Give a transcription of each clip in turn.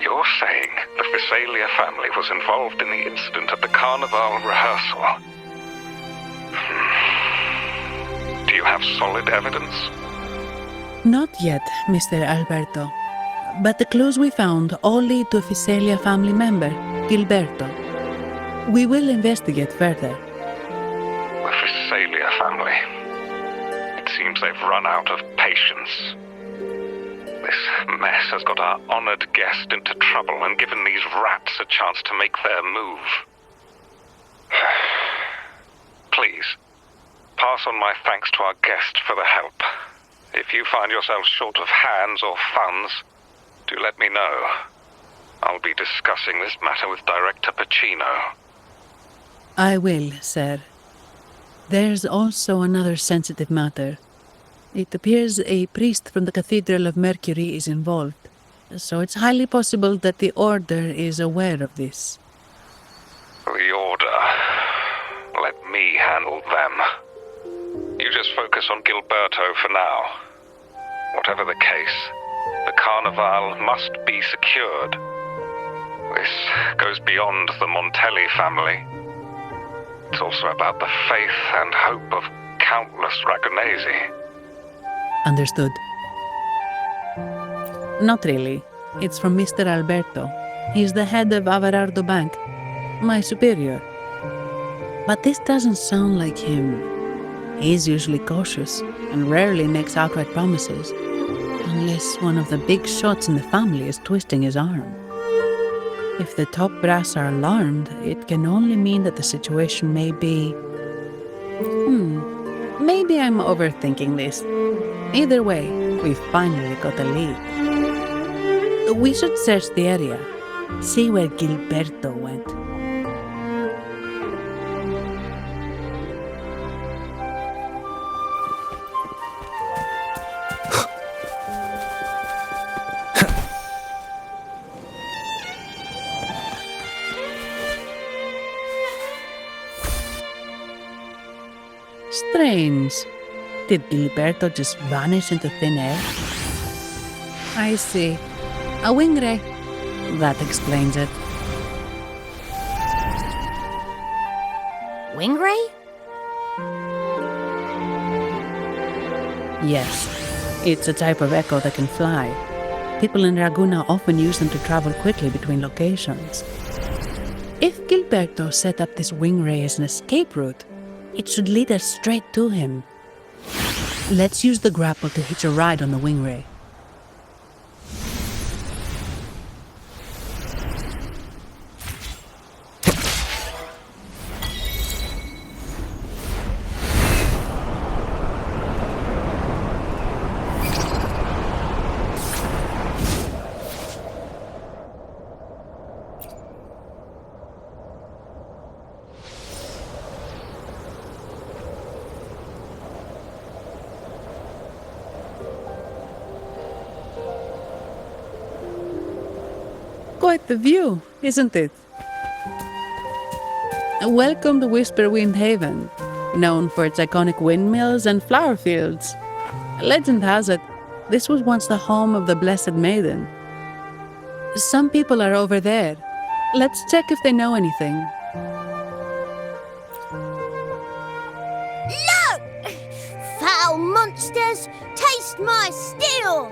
You're saying the Visalia family was involved in the incident at the Carnival rehearsal? Do you have solid evidence? Not yet, Mr. Alberto. But the clues we found all lead to a Visalia family member, Gilberto. We will investigate further. The Visalia family. It seems they've run out of patience. This mess has got our honored guest into trouble and given these rats a chance to make their move. Please, pass on my thanks to our guest for the help. If you find yourselves short of hands or funds, do let me know. I'll be discussing this matter with Director Pacino. I will, sir. There's also another sensitive matter. It appears a priest from the Cathedral of Mercury is involved, so it's highly possible that the Order is aware of this. The Order. Let me handle them. You just focus on Gilberto for now. Whatever the case, the Carnival must be secured. This goes beyond the Montelli family. It's also about the faith and hope of countless Ragonesi. Understood. Not really. It's from Mr. Alberto. He's the head of Averardo Bank, my superior. But this doesn't sound like him. He's usually cautious and rarely makes outright promises, unless one of the big shots in the family is twisting his arm. If the top brass are alarmed, it can only mean that the situation may be... Maybe I'm overthinking this. Either way, we've finally got a lead. We should search the area, see where Gilberto went. Strange. Did Gilberto just vanish into thin air? I see. A wing ray. That explains it. Wing ray? Yes. It's a type of echo that can fly. People in Raguna often use them to travel quickly between locations. If Gilberto set up this wing ray as an escape route, it should lead us straight to him. Let's use the grapple to hitch a ride on the wing ray. Quite the view, isn't it? Welcome to Whisperwind Haven, known for its iconic windmills and flower fields. Legend has it, this was once the home of the Blessed Maiden. Some people are over there. Let's check if they know anything. Look! Foul monsters, taste my steel!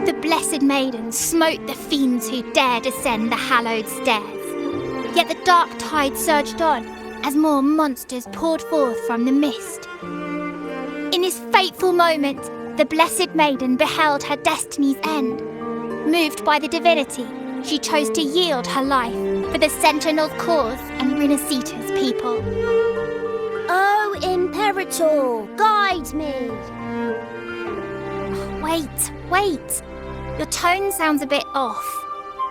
The Blessed Maiden smote the fiends who dared ascend the hallowed stairs. Yet the dark tide surged on as more monsters poured forth from the mist. In In this fateful moment, the Blessed Maiden beheld her destiny's end. Moved by the divinity, she chose to yield her life for the Sentinel's cause and Rinascita's people. Oh, Imperator, guide me! Wait. Your tone sounds a bit off.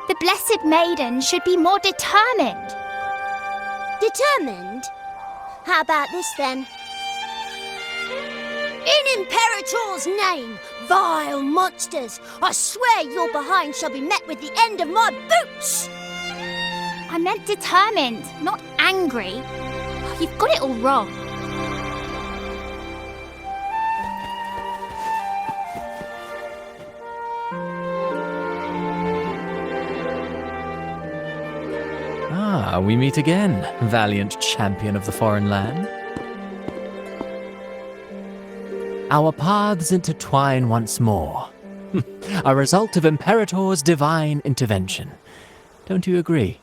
The Blessed Maiden should be more determined. Determined? How about this then? In Imperator's name, vile monsters, I swear your behind shall be met with the end of my boots! I meant determined, not angry. You've got it all wrong. Ah, we meet again, valiant champion of the foreign land. Our paths intertwine once more. A result of Imperator's divine intervention. Don't you agree?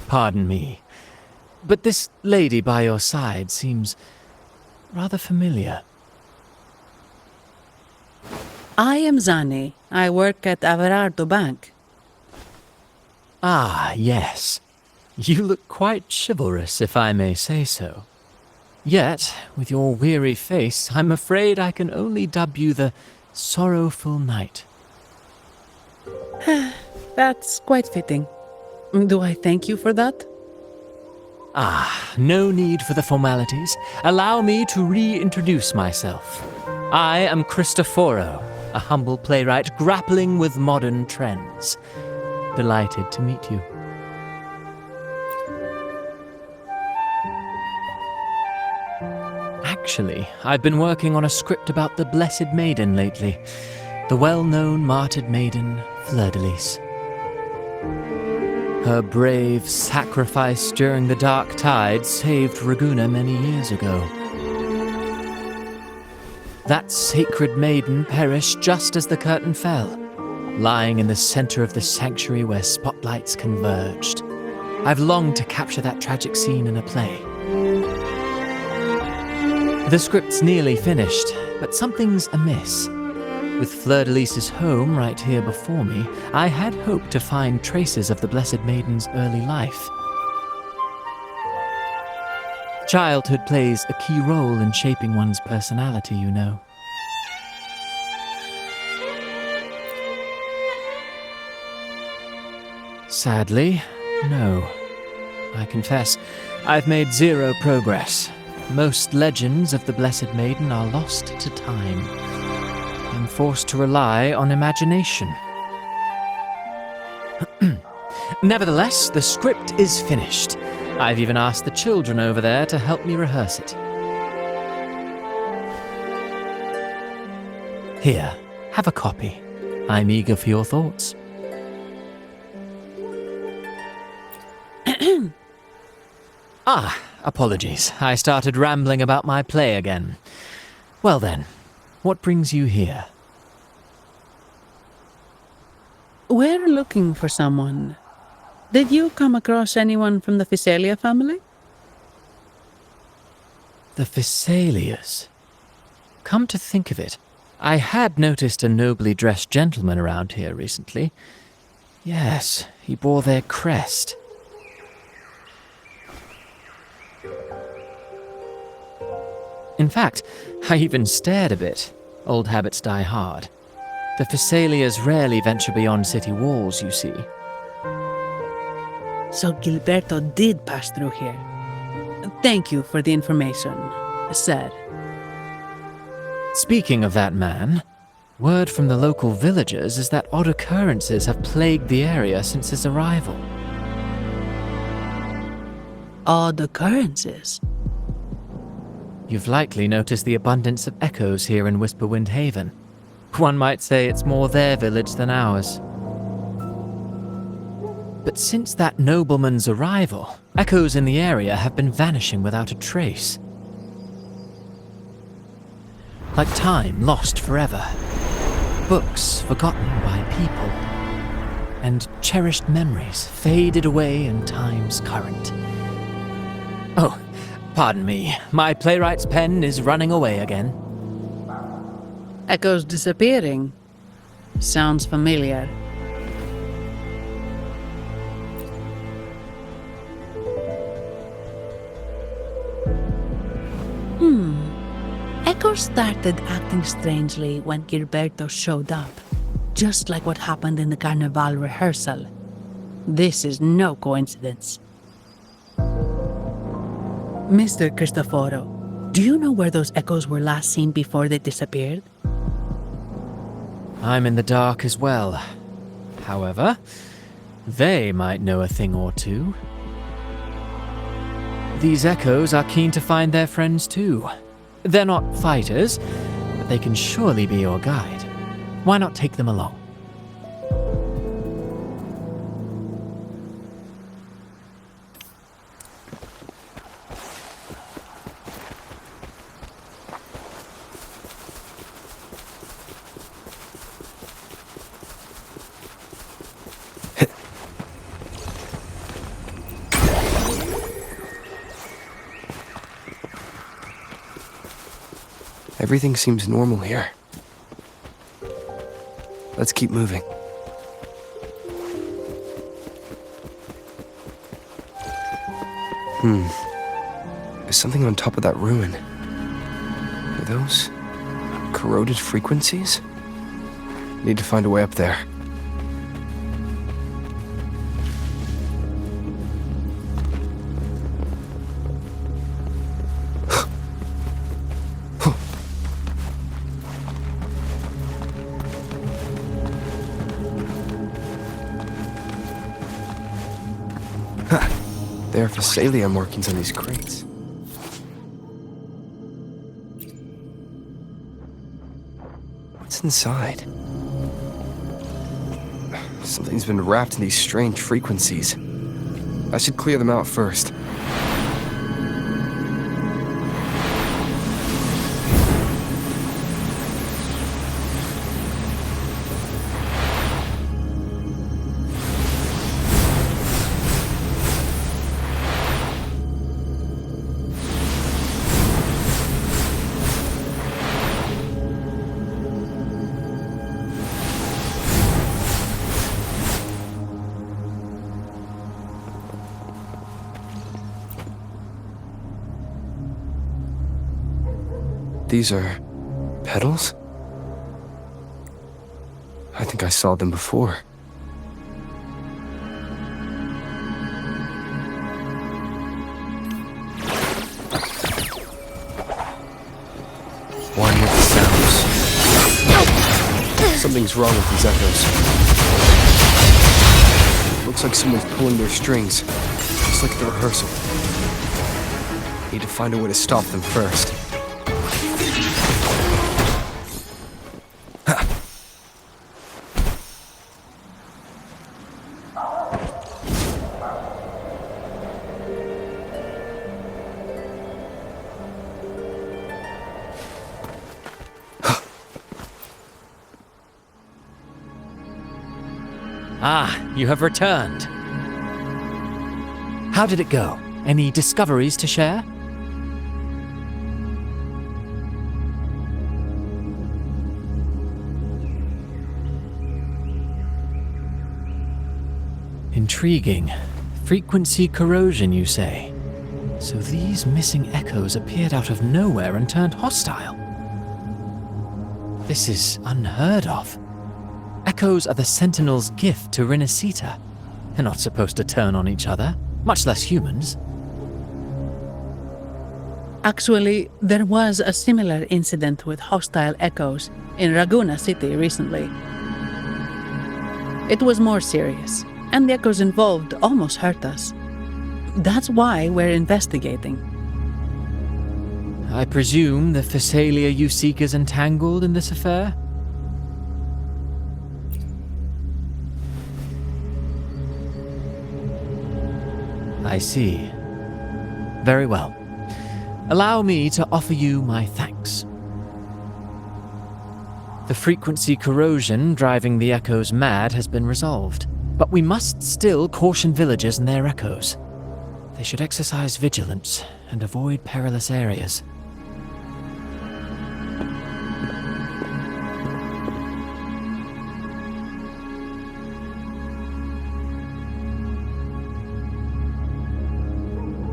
Pardon me, but this lady by your side seems rather familiar. I am Zani. I work at Averardo Bank. Ah, yes. You look quite chivalrous, if I may say so. Yet, with your weary face, I'm afraid I can only dub you the Sorrowful Knight. That's quite fitting. Do I thank you for that? Ah, no need for the formalities. Allow me to reintroduce myself. I am Cristoforo, a humble playwright grappling with modern trends. Delighted to meet you. Actually, I've been working on a script about the Blessed Maiden lately. The well-known martyred maiden, Fleur-de-Lis. Her brave sacrifice during the Dark Tide saved Raguna many years ago. That sacred maiden perished just as the curtain fell, lying in the center of the sanctuary where spotlights converged. I've longed to capture that tragic scene in a play. The script's nearly finished, but something's amiss. With Fleur-de-Lis's home right here before me, I had hoped to find traces of the Blessed Maiden's early life. Childhood plays a key role in shaping one's personality, you know. Sadly, no. I confess, I've made zero progress. Most legends of the Blessed Maiden are lost to time. I'm forced to rely on imagination. Nevertheless, the script is finished. I've even asked the children over there to help me rehearse it. Here, have a copy. I'm eager for your thoughts. Apologies. I started rambling about my play again. Well then, what brings you here? We're looking for someone. Did you come across anyone from the Physalia family? The Physalias. Come to think of it, I had noticed a nobly dressed gentleman around here recently. Yes, he bore their crest. In fact, I even stared a bit. Old habits die hard. The Physalias rarely venture beyond city walls, you see. So Gilberto did pass through here. Thank you for the information, sir. Speaking of that man, word from the local villagers is that odd occurrences have plagued the area since his arrival. Odd occurrences? You've likely noticed the abundance of echoes here in Whisperwind Haven. One might say it's more their village than ours. But since that nobleman's arrival, echoes in the area have been vanishing without a trace. Like time lost forever. Books forgotten by people. And cherished memories faded away in time's current. Oh, Pardon me, my playwright's pen is running away again. Echoes disappearing. Sounds familiar. Echoes started acting strangely when Gilberto showed up, just like what happened in the Carnival rehearsal. This is no coincidence. Mr. Cristoforo, do you know where those echoes were last seen before they disappeared? I'm in the dark as well. However, they might know a thing or two. These echoes are keen to find their friends too. They're not fighters, but they can surely be your guide. Why not take them along? Everything seems normal here. Let's keep moving. There's something on top of that ruin. Are those corroded frequencies? Need to find a way up there. There are Phasalia markings on these crates. What's inside? Something's been wrapped in these strange frequencies. I should clear them out first. These are petals? I think I saw them before. One with the sounds. Something's wrong with these echoes. Looks like someone's pulling their strings, just like at the rehearsal. Need to find a way to stop them first. Ah, you have returned. How did it go? Any discoveries to share? Intriguing. Frequency corrosion, you say? So these missing echoes appeared out of nowhere and turned hostile. This is unheard of. Echoes are the Sentinel's gift to Rinascita. They're not supposed to turn on each other, much less humans. Actually, there was a similar incident with hostile echoes in Raguna City recently. It was more serious, and the echoes involved almost hurt us. That's why we're investigating. I presume the Phasalia you seek is entangled in this affair? I see. Very well. Allow me to offer you my thanks. The frequency corrosion driving the echoes mad has been resolved, but we must still caution villagers and their echoes. They should exercise vigilance and avoid perilous areas.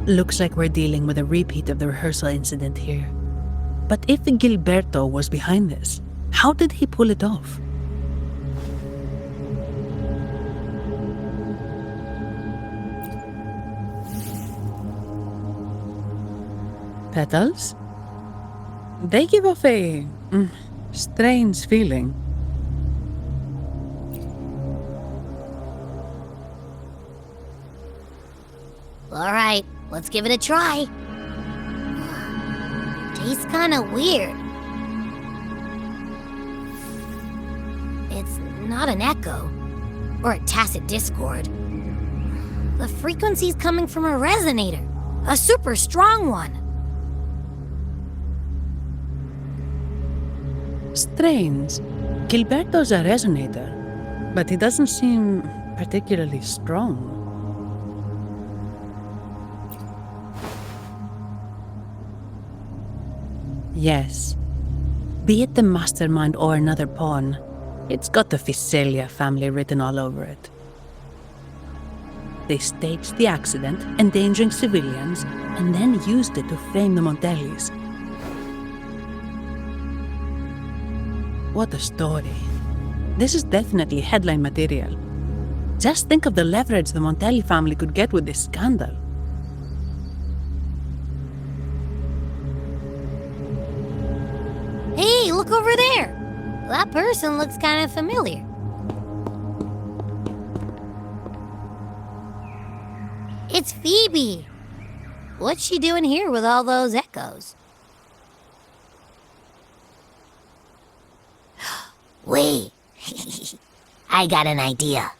Looks like we're dealing with a repeat of the rehearsal incident here. But if Gilberto was behind this, how did he pull it off? Petals? They give off a strange feeling. All right, let's give it a try. Tastes kinda weird. It's not an echo, or a tacit discord. The frequency's coming from a resonator, a super strong one. Strange. Gilberto's a resonator, but he doesn't seem particularly strong. Yes. Be it the mastermind or another pawn, it's got the Visalia family written all over it. They staged the accident, endangering civilians, and then used it to frame the Montellis. What a story. This is definitely headline material. Just think of the leverage the Montelli family could get with this scandal. Hey, look over there! That person looks kind of familiar. It's Phoebe! What's she doing here with all those echoes? Wait, I got an idea.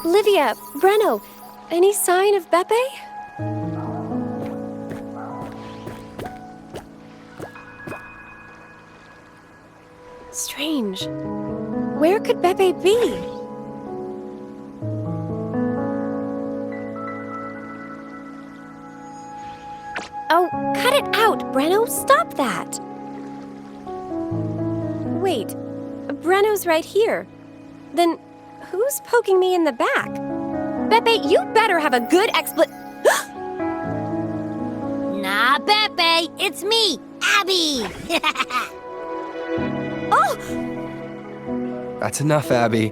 Livia, Breno, any sign of Beppe? Strange. Where could Beppe be? Oh, cut it out, Breno! Stop that! Wait, Breno's right here. Then who's poking me in the back? Beppe, you better have a good Nah, Beppe, it's me, Abby! Oh! That's enough, Abby.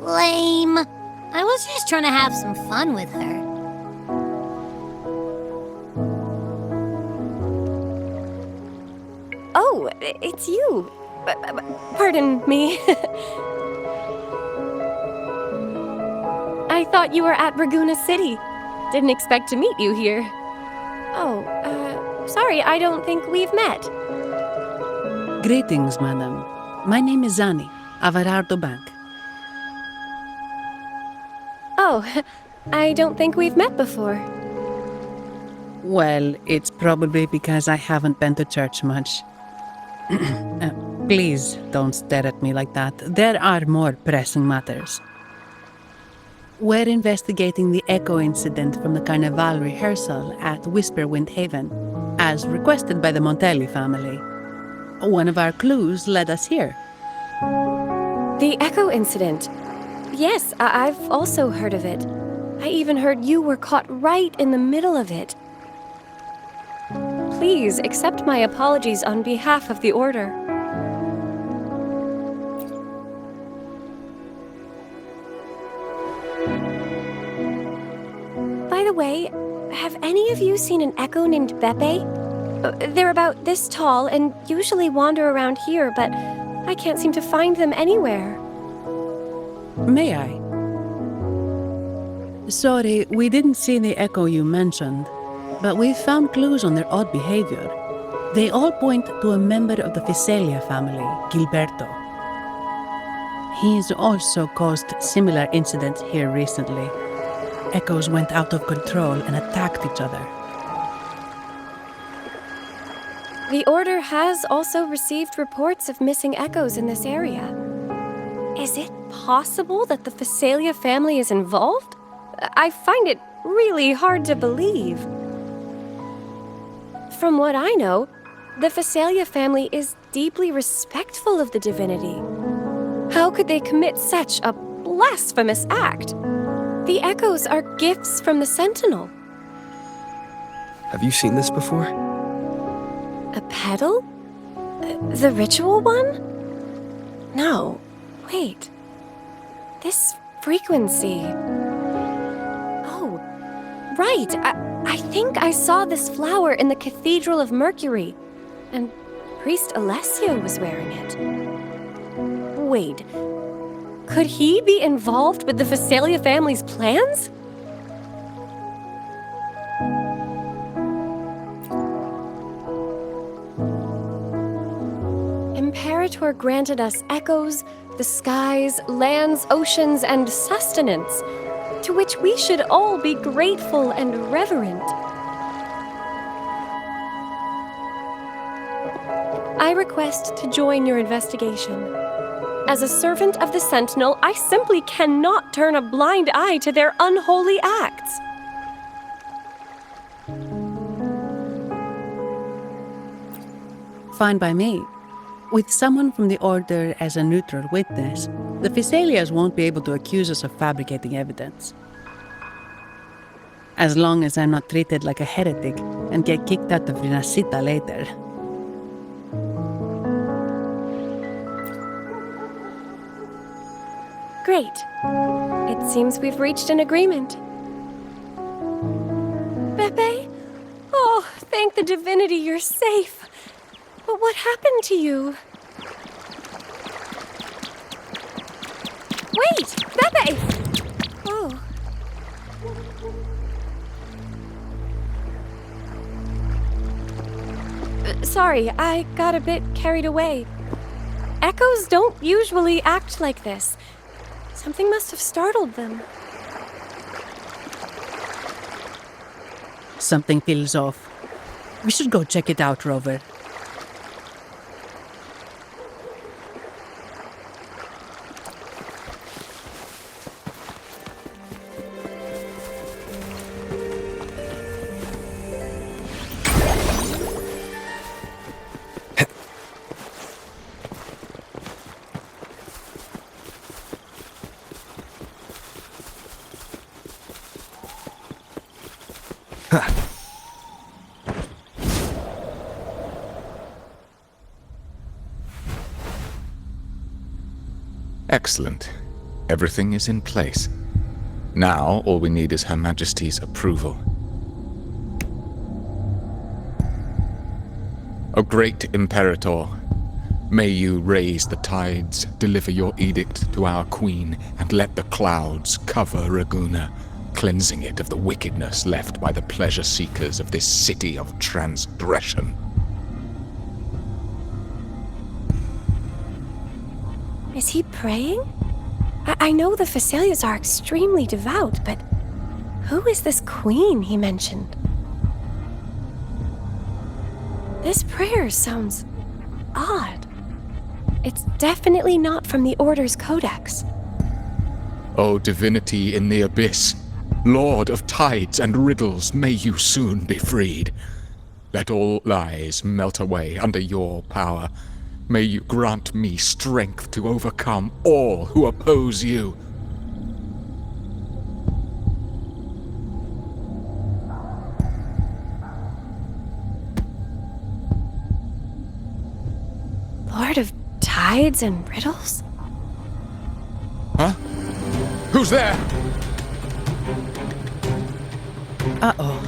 Lame. I was just trying to have some fun with her. Oh, it's you. Pardon me. I thought you were at Raguna City. Didn't expect to meet you here. Oh, sorry, I don't think we've met. Greetings, madam. My name is Zani, Averardo Bank. Oh, I don't think we've met before. Well, it's probably because I haven't been to church much. Please don't stare at me like that. There are more pressing matters. We're investigating the echo incident from the Carnival rehearsal at Whisperwind Haven, as requested by the Montelli family. One of our clues led us here. The echo incident. Yes, I've also heard of it. I even heard you were caught right in the middle of it. Please accept my apologies on behalf of the Order. By the way, have any of you seen an echo named Beppe? They're about this tall and usually wander around here, but I can't seem to find them anywhere. May I? Sorry, we didn't see the echo you mentioned, but we found clues on their odd behavior. They all point to a member of the Visalia family, Gilberto. He's also caused similar incidents here recently. Echoes went out of control and attacked each other. The Order has also received reports of missing echoes in this area. Is it possible that the Visalia family is involved? I find it really hard to believe. From what I know, the Visalia family is deeply respectful of the divinity. How could they commit such a blasphemous act? The echoes are gifts from the Sentinel. Have you seen this before? A pedal? The ritual one? No. Wait. This frequency. Oh, right. I think I saw this flower in the Cathedral of Mercury, and Priest Alessio was wearing it. Wait. Could he be involved with the Visalia family's plans? Imperator granted us echoes, the skies, lands, oceans, and sustenance, to which we should all be grateful and reverent. I request to join your investigation. As a servant of the Sentinel, I simply cannot turn a blind eye to their unholy acts. Fine by me. With someone from the Order as a neutral witness, the Visalias won't be able to accuse us of fabricating evidence. As long as I'm not treated like a heretic and get kicked out of Rinascita later. Great. It seems we've reached an agreement. Beppe? Oh, thank the divinity you're safe. But what happened to you? Wait! Beppe! Oh. Sorry, I got a bit carried away. Echoes don't usually act like this. Something must have startled them. Something feels off. We should go check it out, Rover. Excellent. Everything is in place. Now, all we need is Her Majesty's approval. O great Imperator, may you raise the tides, deliver your edict to our Queen, and let the clouds cover Raguna, cleansing it of the wickedness left by the pleasure-seekers of this city of transgression. Is he praying? I know the Visalias are extremely devout, but who is this queen he mentioned? This prayer sounds odd. It's definitely not from the Order's codex. O divinity in the abyss, Lord of tides and riddles, may you soon be freed. Let all lies melt away under your power. May you grant me strength to overcome all who oppose you. Lord of tides and riddles? Huh? Who's there? Uh-oh.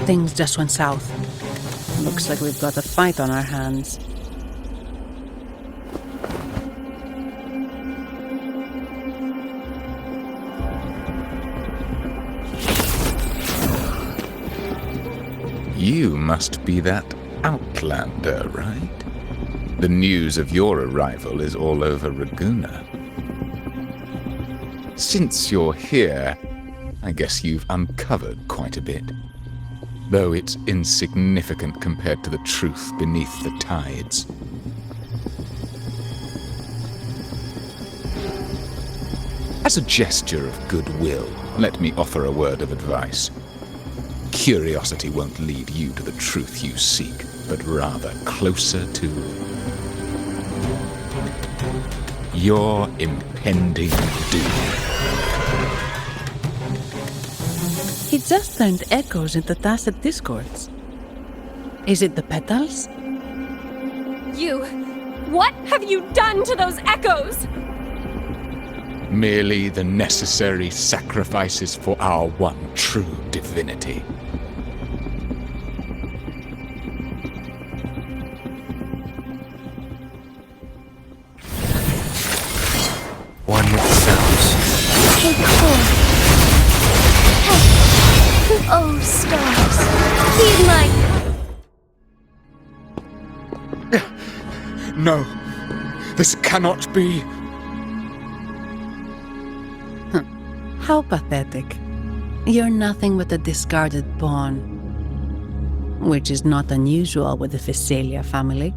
Things just went south. Looks like we've got a fight on our hands. You must be that outlander, right? The news of your arrival is all over Raguna. Since you're here, I guess you've uncovered quite a bit. Though it's insignificant compared to the truth beneath the tides. As a gesture of goodwill, let me offer a word of advice. Curiosity won't lead you to the truth you seek, but rather closer to your impending doom. He just turned echoes into tacit discords. Is it the petals? What have you done to those echoes? Merely the necessary sacrifices for our one true divinity. One with the sounds. Take hold. Hey, oh stars, feed my... No, this cannot be. How pathetic. You're nothing but a discarded pawn. Which is not unusual with the Phasalia family.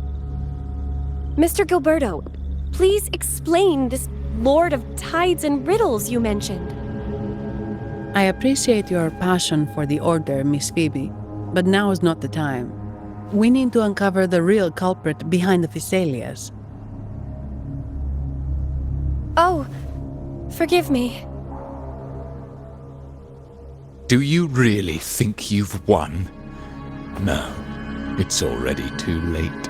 Mr. Gilberto, please explain this Lord of Tides and Riddles you mentioned. I appreciate your passion for the Order, Miss Phoebe, but now is not the time. We need to uncover the real culprit behind the Phasalias. Oh, forgive me. Do you really think you've won? No, it's already too late.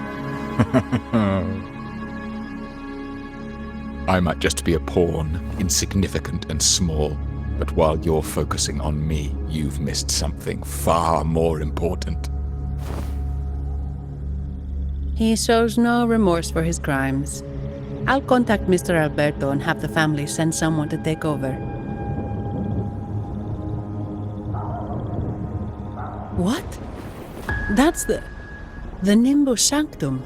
I might just be a pawn, insignificant and small, but while you're focusing on me, you've missed something far more important. He shows no remorse for his crimes. I'll contact Mr. Alberto and have the family send someone to take over. What? That's the Nimbus Sanctum.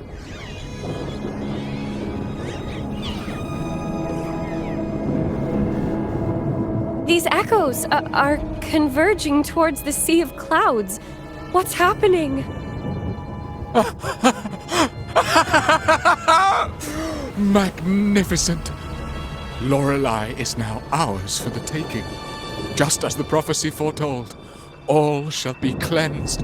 These echoes are converging towards the Sea of Clouds. What's happening? Magnificent! Lorelei is now ours for the taking. Just as the prophecy foretold, all shall be cleansed.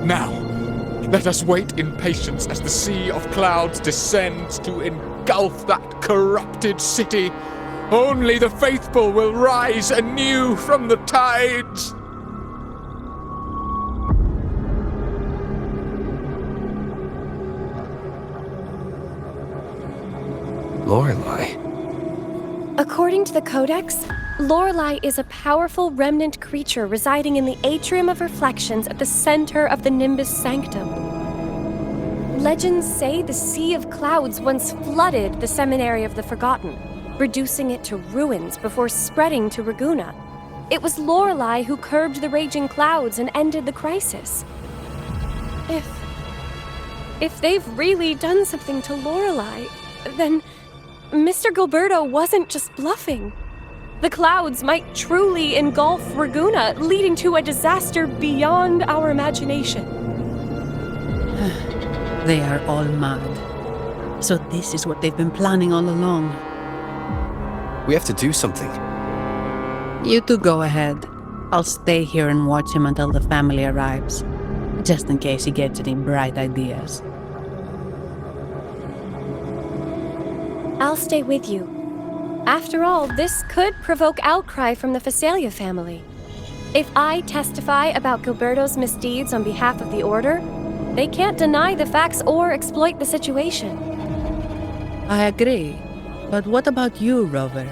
Now, let us wait in patience as the Sea of Clouds descends to engulf that corrupted city. Only the faithful will rise anew from the tides. Lorelei. According to the Codex, Lorelei is a powerful remnant creature residing in the Atrium of Reflections at the center of the Nimbus Sanctum. Legends say the Sea of Clouds once flooded the Seminary of the Forgotten, reducing it to ruins before spreading to Raguna. It was Lorelei who curbed the raging clouds and ended the crisis. If they've really done something to Lorelei, then Mr. Gilberto wasn't just bluffing. The clouds might truly engulf Raguna, leading to a disaster beyond our imagination. They are all mad. So this is what they've been planning all along. We have to do something. You two go ahead. I'll stay here and watch him until the family arrives, just in case he gets any bright ideas. I'll stay with you. After all, this could provoke outcry from the Phasalia family. If I testify about Gilberto's misdeeds on behalf of the Order, they can't deny the facts or exploit the situation. I agree. But what about you, Rover?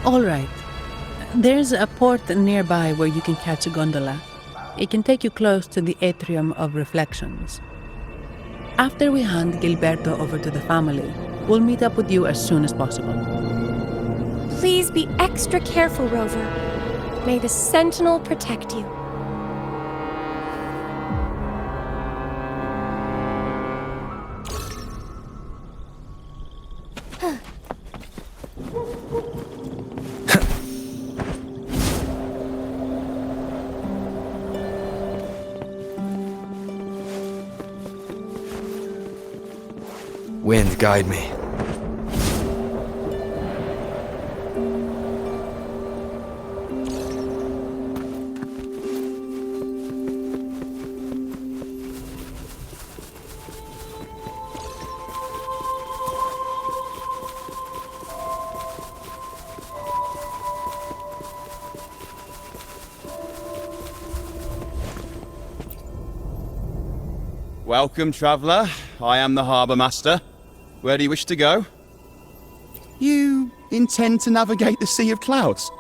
All right. There's a port nearby where you can catch a gondola. It can take you close to the Atrium of Reflections. After we hand Gilberto over to the family, We'll meet up with you as soon as possible. Please be extra careful, Rover. May the Sentinel protect you. Wind, guide me. Welcome, traveller. I am the Harbour Master. Where do you wish to go? You intend to navigate the Sea of Clouds?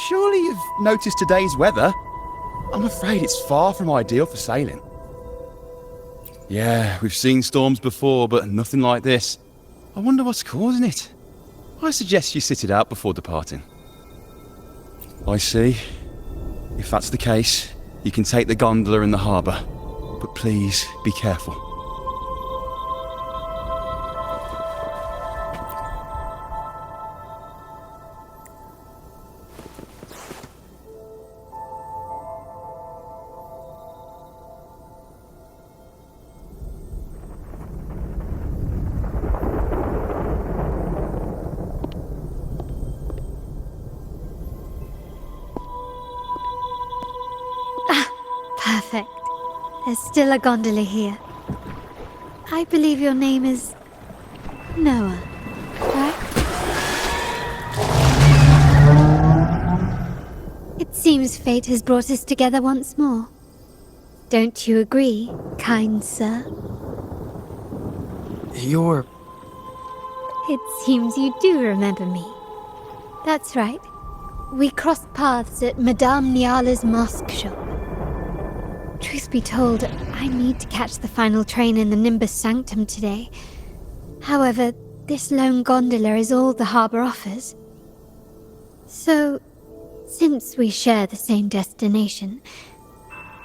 Surely you've noticed today's weather? I'm afraid it's far from ideal for sailing. Yeah, we've seen storms before, but nothing like this. I wonder what's causing it. I suggest you sit it out before departing. I see. If that's the case, you can take the gondola in the harbour. But please, be careful. Perfect. There's still a gondola here. I believe your name is Noah, right? It seems fate has brought us together once more. Don't you agree, kind sir? You're... It seems you do remember me. That's right. We crossed paths at Madame Niala's mosque shop. Truth be told, I need to catch the final train in the Nimbus Sanctum today. However, this lone gondola is all the harbour offers. So, since we share the same destination,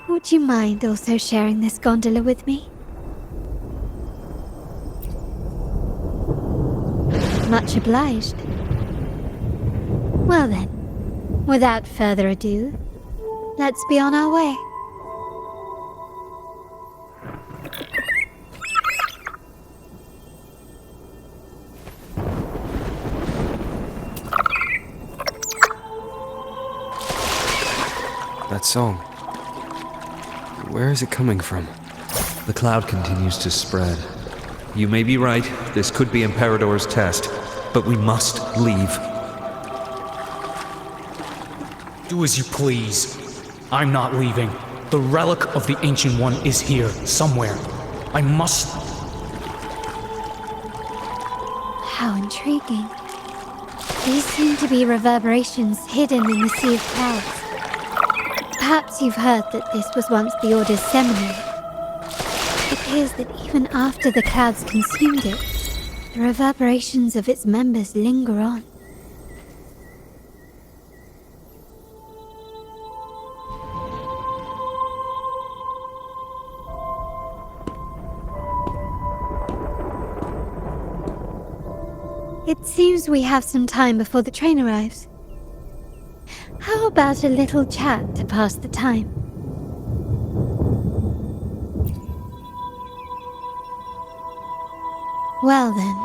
would you mind also sharing this gondola with me? Much obliged. Well then, without further ado, let's be on our way. That song. Where is it coming from? The cloud continues to spread. You may be right, this could be Imperador's test, but we must leave. Do as you please. I'm not leaving. The relic of the Ancient One is here, somewhere. I must... How intriguing. These seem to be reverberations hidden in the Sea of Clouds. Perhaps you've heard that this was once the Order's seminary. It appears that even after the clouds consumed it, the reverberations of its members linger on. It seems we have some time before the train arrives. How about a little chat to pass the time? Well then,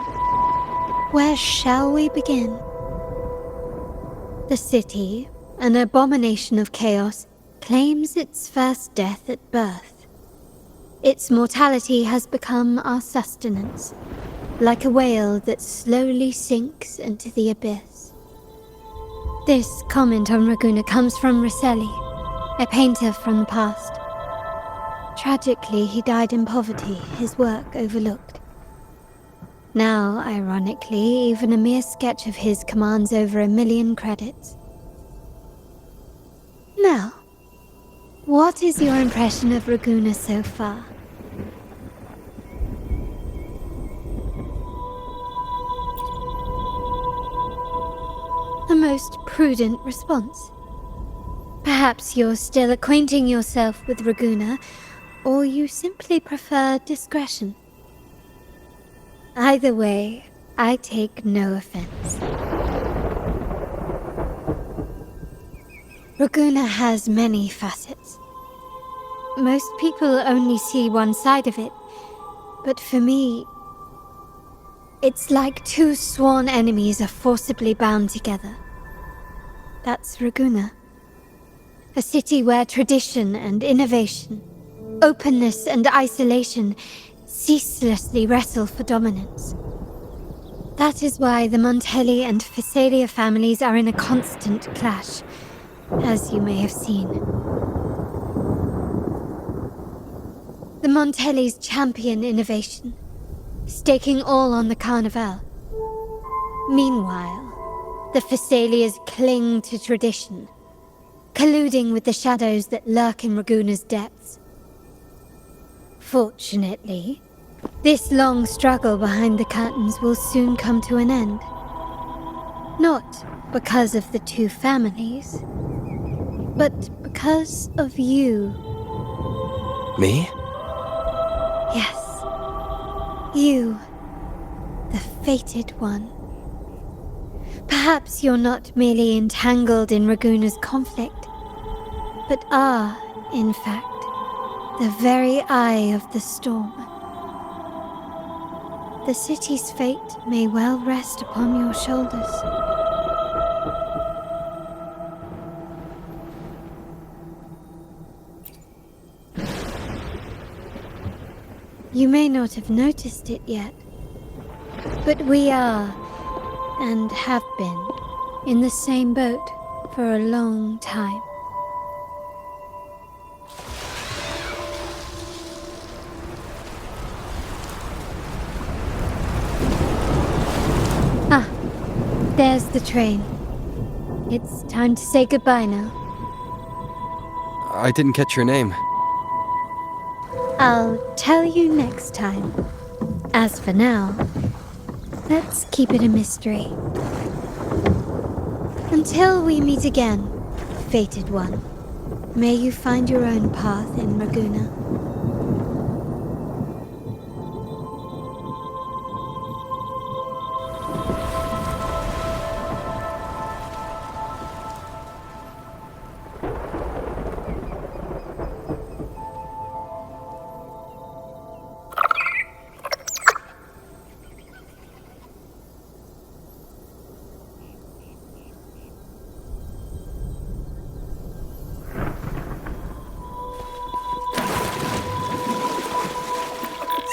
where shall we begin? The city, an abomination of chaos, claims its first death at birth. Its mortality has become our sustenance, like a whale that slowly sinks into the abyss. This comment on Raguna comes from Rosselli, a painter from the past. Tragically, he died in poverty, his work overlooked. Now, ironically, even a mere sketch of his commands over 1 million credits. Now, what is your impression of Raguna so far? most prudent response. Perhaps you're still acquainting yourself with Raguna, or you simply prefer discretion. Either way, I take no offense. Raguna has many facets. Most people only see one side of it, but for me, it's like two sworn enemies are forcibly bound together. That's Raguna. A city where tradition and innovation, openness and isolation ceaselessly wrestle for dominance. That is why the Montelli and Phasalia families are in a constant clash, as you may have seen. The Montellis champion innovation, staking all on the Carnival. Meanwhile, the Phasalias cling to tradition, colluding with the shadows that lurk in Raguna's depths. Fortunately, this long struggle behind the curtains will soon come to an end. Not because of the two families, but because of you. Me? Yes. You, the fated one. Perhaps you're not merely entangled in Raguna's conflict, but are, in fact, the very eye of the storm. The city's fate may well rest upon your shoulders. You may not have noticed it yet, but we are, and have been, in the same boat for a long time. Ah, there's the train. It's time to say goodbye now. I didn't catch your name. I'll tell you next time. As for now, let's keep it a mystery. Until we meet again, fated one, may you find your own path in Raguna.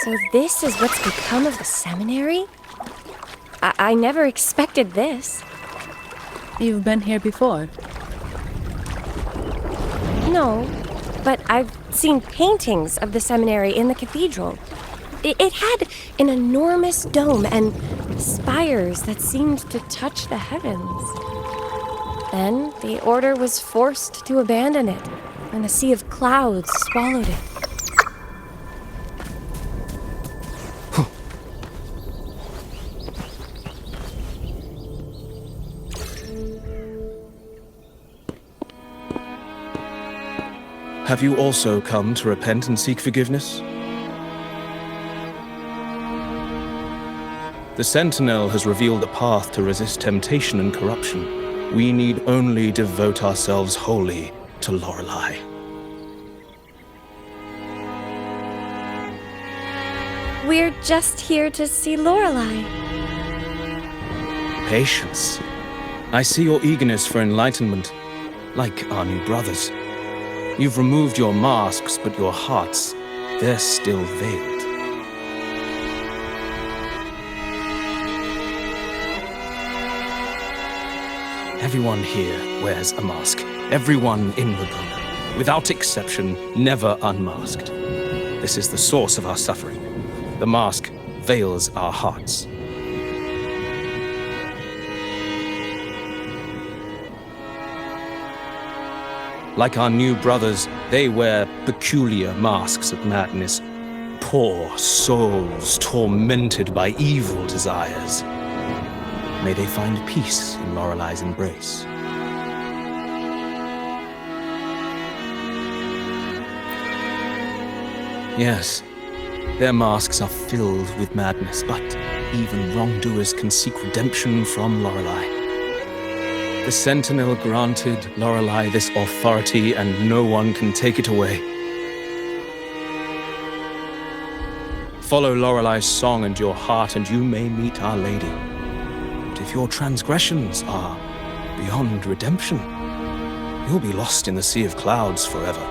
So this is what's become of the seminary? I never expected this. You've been here before? No, but I've seen paintings of the seminary in the cathedral. It had an enormous dome and spires that seemed to touch the heavens. Then the order was forced to abandon it, and a sea of clouds swallowed it. Have you also come to repent and seek forgiveness? The Sentinel has revealed a path to resist temptation and corruption. We need only devote ourselves wholly to Lorelei. We're just here to see Lorelei. Patience. I see your eagerness for enlightenment, like our new brothers. You've removed your masks, but your hearts, they're still veiled. Everyone here wears a mask. Everyone in Raguna, without exception, never unmasked. This is the source of our suffering. The mask veils our hearts. Like our new brothers, they wear peculiar masks of madness. Poor souls tormented by evil desires. May they find peace in Lorelai's embrace. Yes, their masks are filled with madness, but even wrongdoers can seek redemption from Lorelai. The Sentinel granted Lorelai this authority, and no one can take it away. Follow Lorelai's song and your heart, and you may meet Our Lady. But if your transgressions are beyond redemption, you'll be lost in the sea of clouds forever.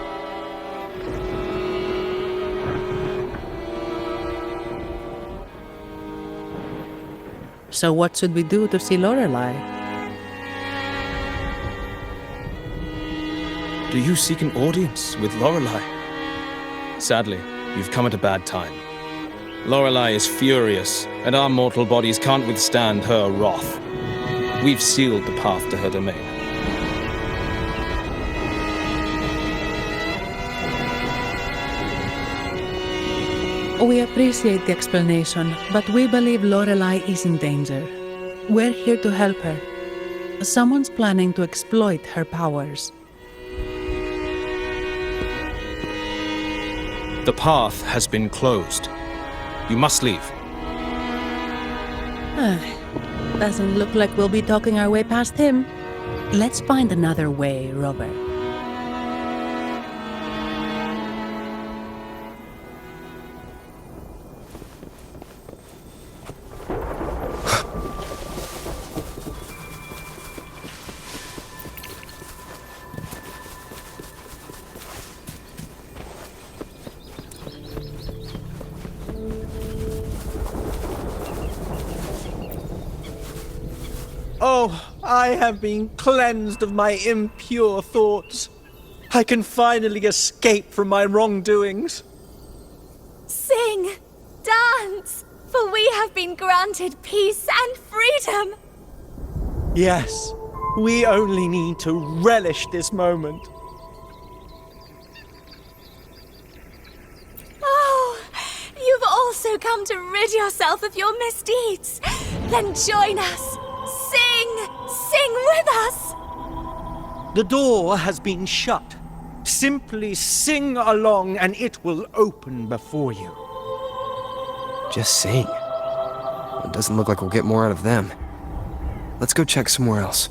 So what should we do to see Lorelai? Do you seek an audience with Lorelai? Sadly, you've come at a bad time. Lorelai is furious, and our mortal bodies can't withstand her wrath. We've sealed the path to her domain. We appreciate the explanation, but we believe Lorelai is in danger. We're here to help her. Someone's planning to exploit her powers. The path has been closed. You must leave. Doesn't look like we'll be talking our way past him. Let's find another way, Robert. Oh, I have been cleansed of my impure thoughts. I can finally escape from my wrongdoings. Sing, dance, for we have been granted peace and freedom. Yes, we only need to relish this moment. Oh, you've also come to rid yourself of your misdeeds. Then join us. Sing with us! The door has been shut. Simply sing along and it will open before you. Just sing. It doesn't look like we'll get more out of them. Let's go check somewhere else.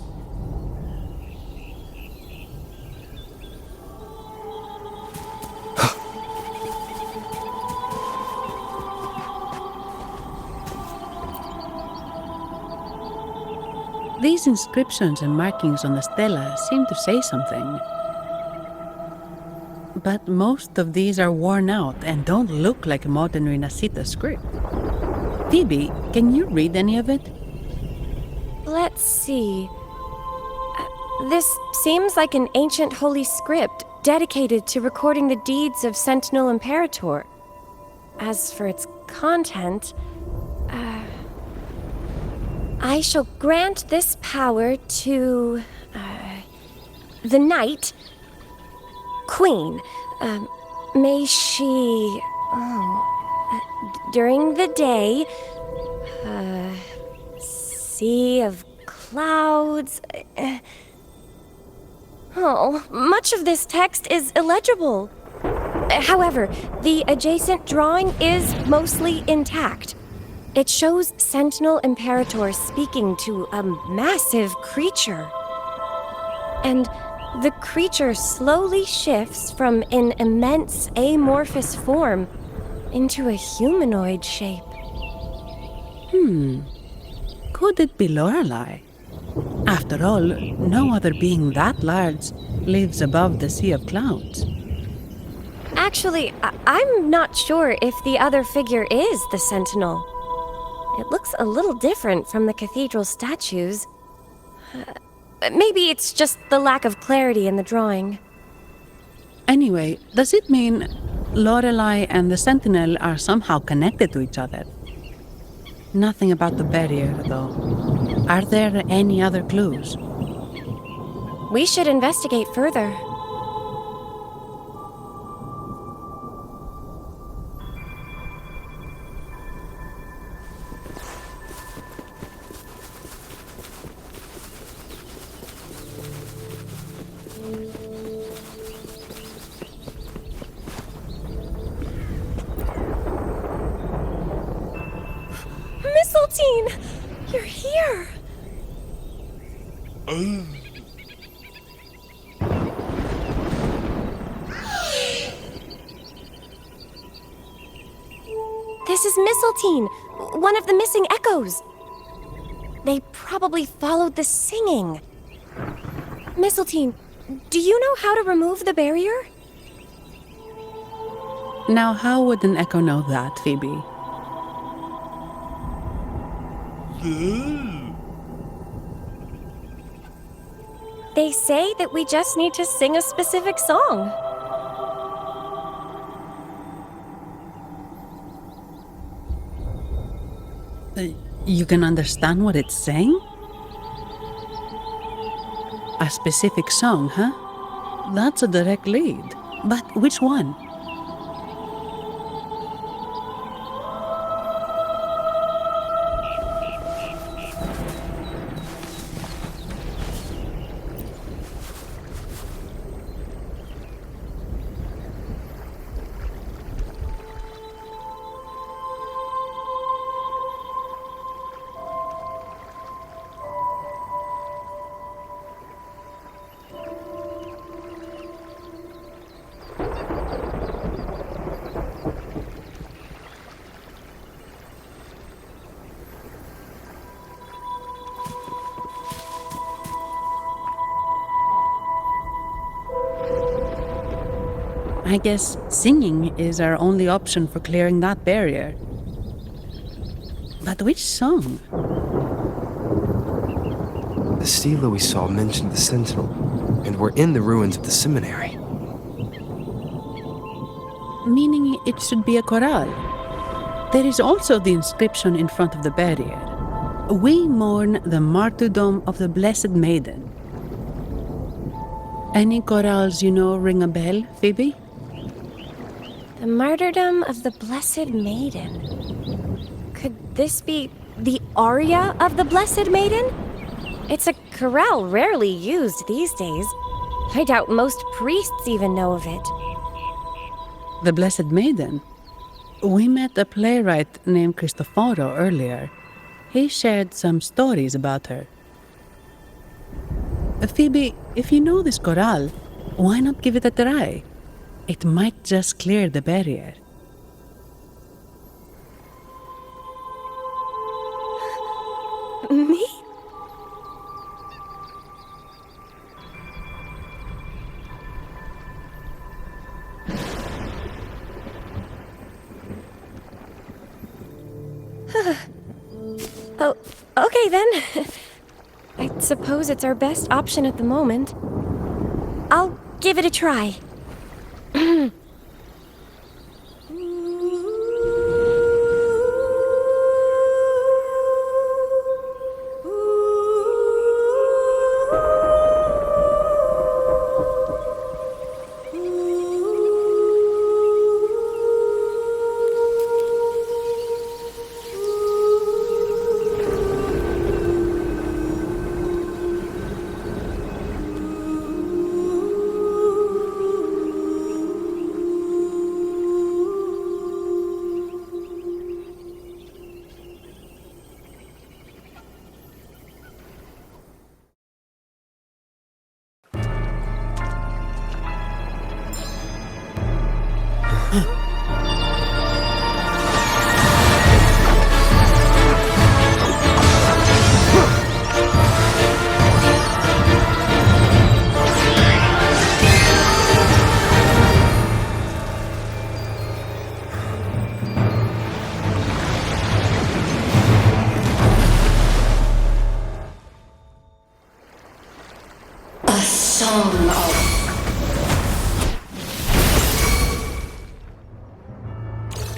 These inscriptions and markings on the stela seem to say something. But most of these are worn out and don't look like modern Rinascita script. Phoebe, can you read any of it? Let's see. This seems like an ancient holy script dedicated to recording the deeds of Sentinel Imperator. As for its content, I shall grant this power to the Knight Queen. May she, during the day, sea of clouds. Much of this text is illegible. However, the adjacent drawing is mostly intact. It shows Sentinel Imperator speaking to a massive creature. And the creature slowly shifts from an immense amorphous form into a humanoid shape. Could it be Lorelai? After all, no other being that large lives above the sea of clouds. Actually, I'm not sure if the other figure is the Sentinel. It looks a little different from the cathedral statues. Maybe it's just the lack of clarity in the drawing. Anyway, does it mean Lorelai and the Sentinel are somehow connected to each other? Nothing about the barrier, though. Are there any other clues? We should investigate further. Mistletoe! You're here! This is Mistletoe, one of the missing echoes. They probably followed the singing. Mistletoe, do you know how to remove the barrier? Now, how would an echo know that, Phoebe? They say that we just need to sing a specific song. You can understand what it's saying? A specific song, huh? That's a direct lead. But which one? I guess singing is our only option for clearing that barrier. But which song? The stela we saw mentioned the Sentinel, and we're in the ruins of the seminary. Meaning it should be a chorale. There is also the inscription in front of the barrier. We mourn the martyrdom of the Blessed Maiden. Any chorales you know ring a bell, Phoebe? The martyrdom of the Blessed Maiden. Could this be the aria of the Blessed Maiden? It's a chorale rarely used these days. I doubt most priests even know of it. The Blessed Maiden? We met a playwright named Cristoforo earlier. He shared some stories about her. Phoebe, if you know this chorale, why not give it a try? It might just clear the barrier. Me? Oh, okay then. I suppose it's our best option at the moment. I'll give it a try.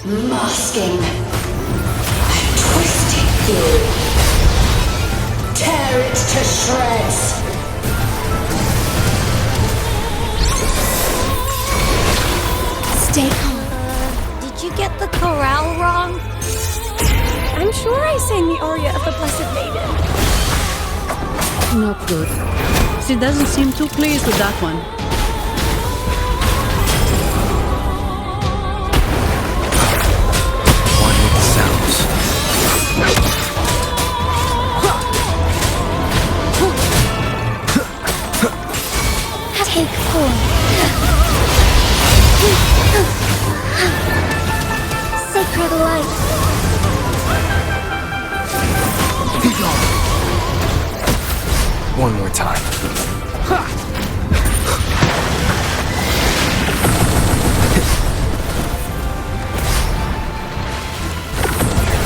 Masking a twisted theory. Tear it to shreds. Stay calm. Did you get the chorale wrong? I'm sure I sang the aria of the Blessed Maiden. Not good. She doesn't seem too pleased with that one. Why make the sounds? One more time.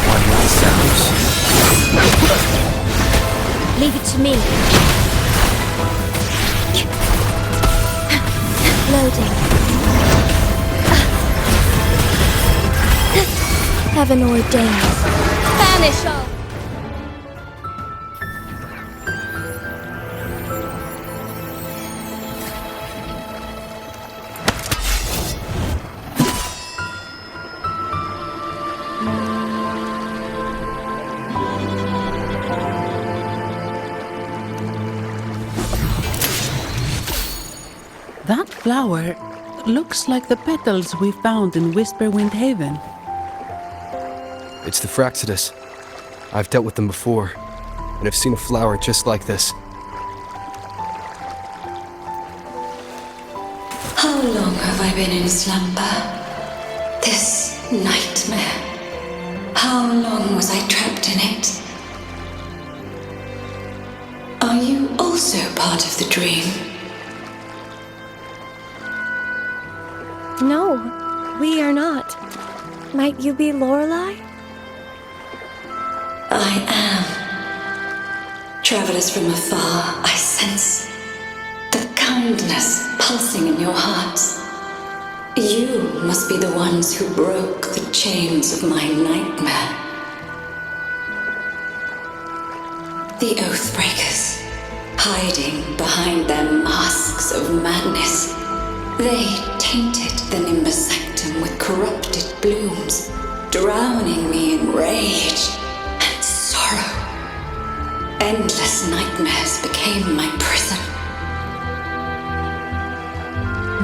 One more sounds. Leave it to me. Loading. Heaven ordained. Banish all. That flower looks like the petals we found in Whisperwind Haven. It's the Fraxidus. I've dealt with them before, and I've seen a flower just like this. How long have I been in slumber? This nightmare. How long was I trapped in it? Are you also part of the dream? No, we are not. Might you be Lorelei? I am. Travelers from afar, I sense the kindness pulsing in your hearts. You must be the ones who broke the chains of my nightmare. The Oathbreakers, hiding behind their masks of madness. They tainted the Nimbus Sanctum with corrupted blooms, drowning me in rage and sorrow. Endless nightmares became my prison.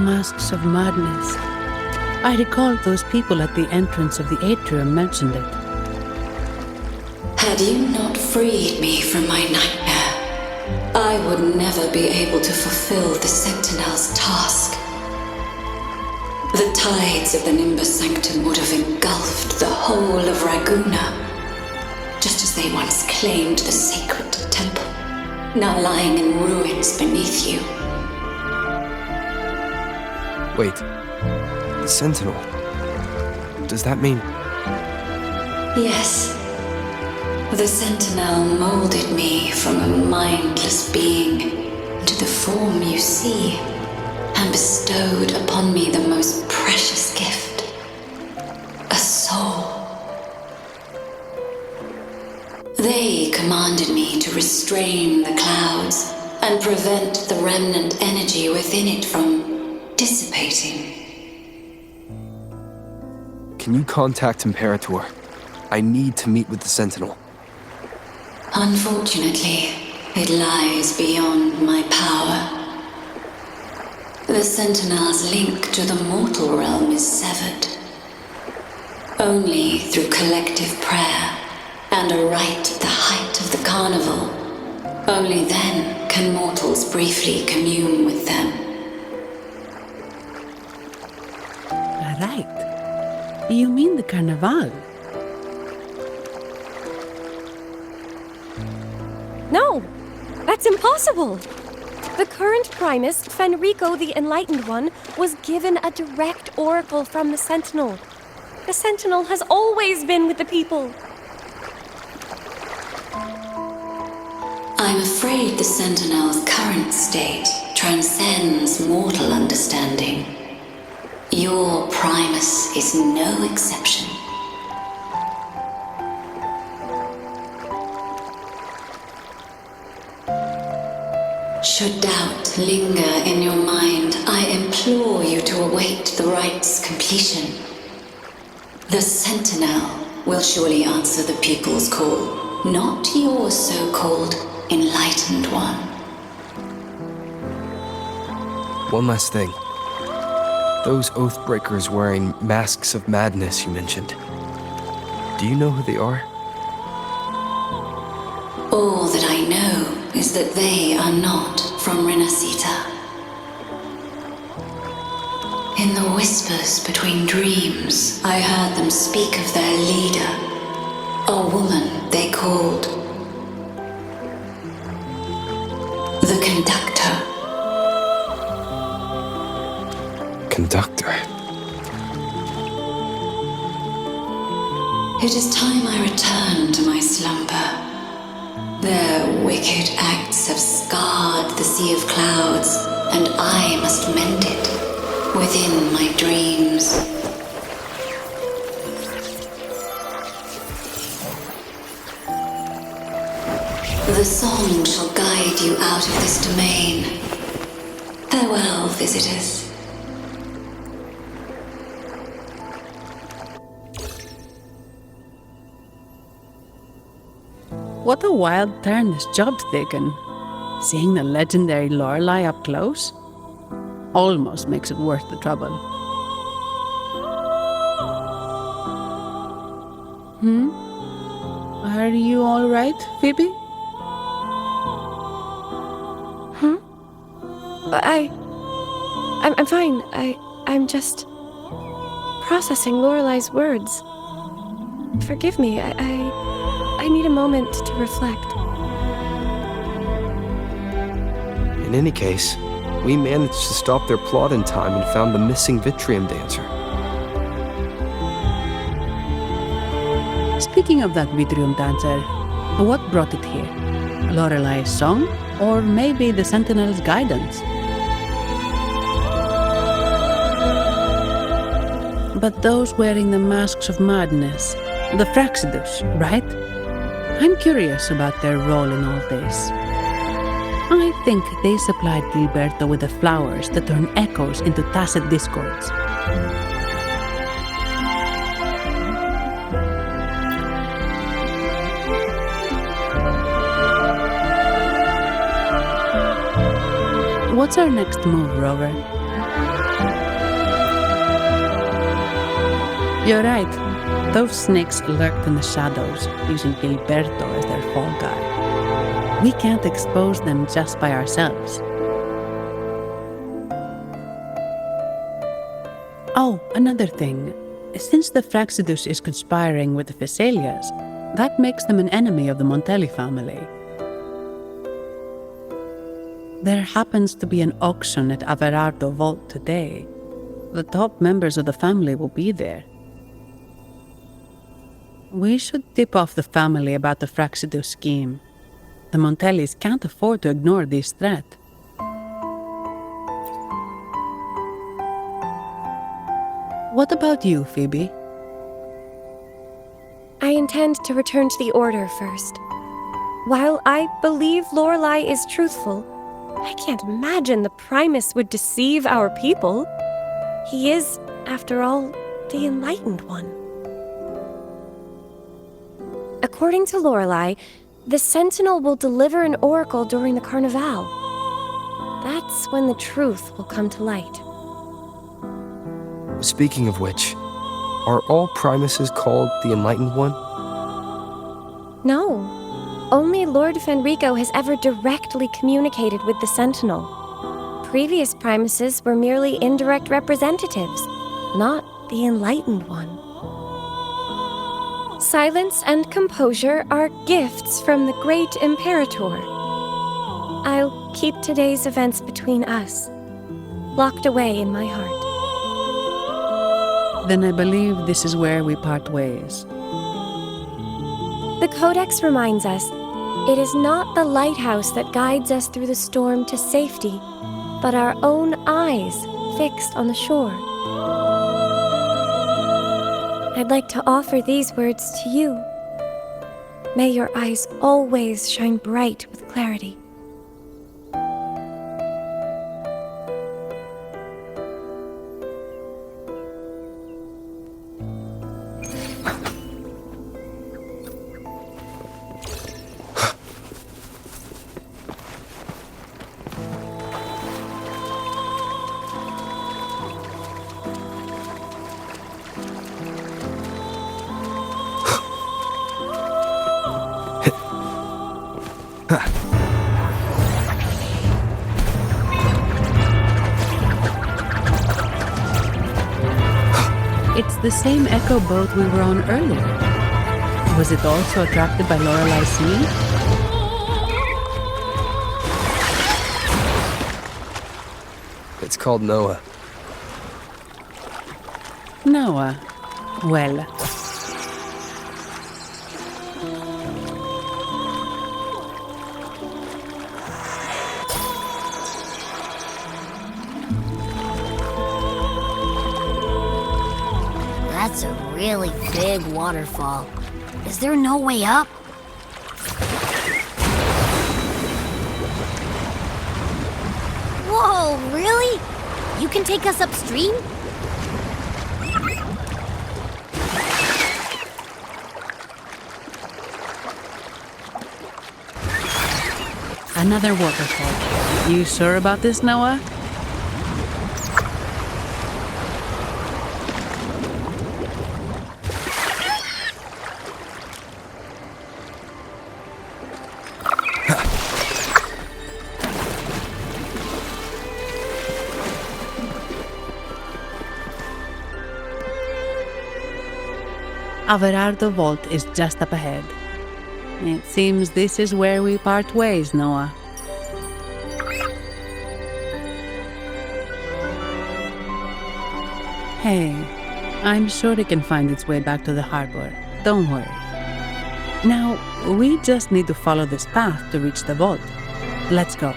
Masks of madness. I recall those people at the entrance of the atrium mentioned it. Had you not freed me from my nightmare, I would never be able to fulfill the Sentinel's task. The tides of the Nimbus Sanctum would have engulfed the whole of Raguna, just as they once claimed the sacred temple, now lying in ruins beneath you. Wait, the Sentinel. Does that mean... Yes. The Sentinel molded me from a mindless being into the form you see, and bestowed upon me the most precious gift, a soul. They commanded me to restrain the clouds and prevent the remnant energy within it from dissipating. Can you contact Imperator? I need to meet with the Sentinel. Unfortunately, it lies beyond my power. The Sentinel's link to the mortal realm is severed. Only through collective prayer and a rite at the height of the carnival, only then can mortals briefly commune with them. Right. You mean the Carnival? No, that's impossible. The current Primus, Fenrico the Enlightened One, was given a direct oracle from the Sentinel. The Sentinel has always been with the people. I'm afraid the Sentinel's current state transcends mortal understanding. Your Primus is no exception. Should doubt linger in your mind, I implore you to await the rite's completion. The Sentinel will surely answer the people's call, not your so-called Enlightened One. One last thing. Those Oathbreakers wearing masks of madness you mentioned. Do you know who they are? All that I know is that they are not from Rinascita. In the whispers between dreams, I heard them speak of their leader, a woman they called conductor. It is time I return to my slumber. Their wicked acts have scarred the sea of clouds, and I must mend it within my dreams. The song shall guide you out of this domain. Farewell, visitors. What a wild turn this job's taken. Seeing the legendary Lorelei up close almost makes it worth the trouble. Are you all right, Phoebe? I'm fine. I'm just processing Lorelei's words. Forgive me. I need a moment to reflect. In any case, we managed to stop their plot in time and found the missing Vitrium dancer. Speaking of that Vitrium dancer, what brought it here? Lorelei's song? Or maybe the Sentinel's guidance? But those wearing the masks of madness, the Fraxidus, right? I'm curious about their role in all this. I think they supplied Gilberto with the flowers that turn echoes into tacit discords. What's our next move, Rover? You're right. Those snakes lurked in the shadows, using Gilberto as their fall guy. We can't expose them just by ourselves. Oh, another thing. Since the Fraxidus is conspiring with the Phassalias, that makes them an enemy of the Montelli family. There happens to be an auction at Averardo Vault today. The top members of the family will be there. We should tip off the family about the Fraxidus scheme. The Montellis can't afford to ignore this threat. What about you, Phoebe? I intend to return to the Order first. While I believe Lorelei is truthful, I can't imagine the Primus would deceive our people. He is, after all, the Enlightened One. According to Lorelei, the Sentinel will deliver an oracle during the Carnival. That's when the truth will come to light. Speaking of which, are all Primuses called the Enlightened One? No. Only Lord Fenrico has ever directly communicated with the Sentinel. Previous Primuses were merely indirect representatives, not the Enlightened One. Silence and composure are gifts from the great Imperator. I'll keep today's events between us, locked away in my heart. Then I believe this is where we part ways. The Codex reminds us, it is not the lighthouse that guides us through the storm to safety, but our own eyes fixed on the shore. I'd like to offer these words to you. May your eyes always shine bright with clarity. It's the same echo boat we were on earlier. Was it also attracted by Lorelei's singing? It's called Noah. Noah. Well. That's a really big waterfall. Is there no way up? Whoa, really? You can take us upstream? Another waterfall. You sure about this, Noah? Averardo Vault is just up ahead. It seems this is where we part ways, Noah. Hey, I'm sure it can find its way back to the harbor. Don't worry. Now, we just need to follow this path to reach the vault. Let's go.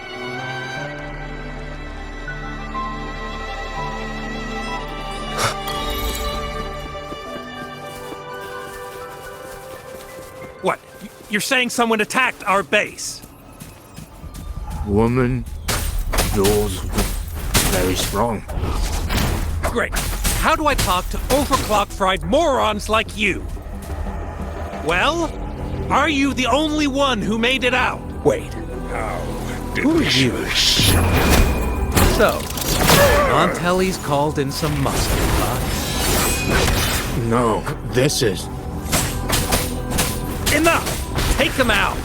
What? You're saying someone attacked our base? Woman, yours very strong. Great. How do I talk to overclock-fried morons like you? Well, are you the only one who made it out? Wait. Who are you? So, Montelli's called in some muscle, huh? No, this is... Enough! Take them out!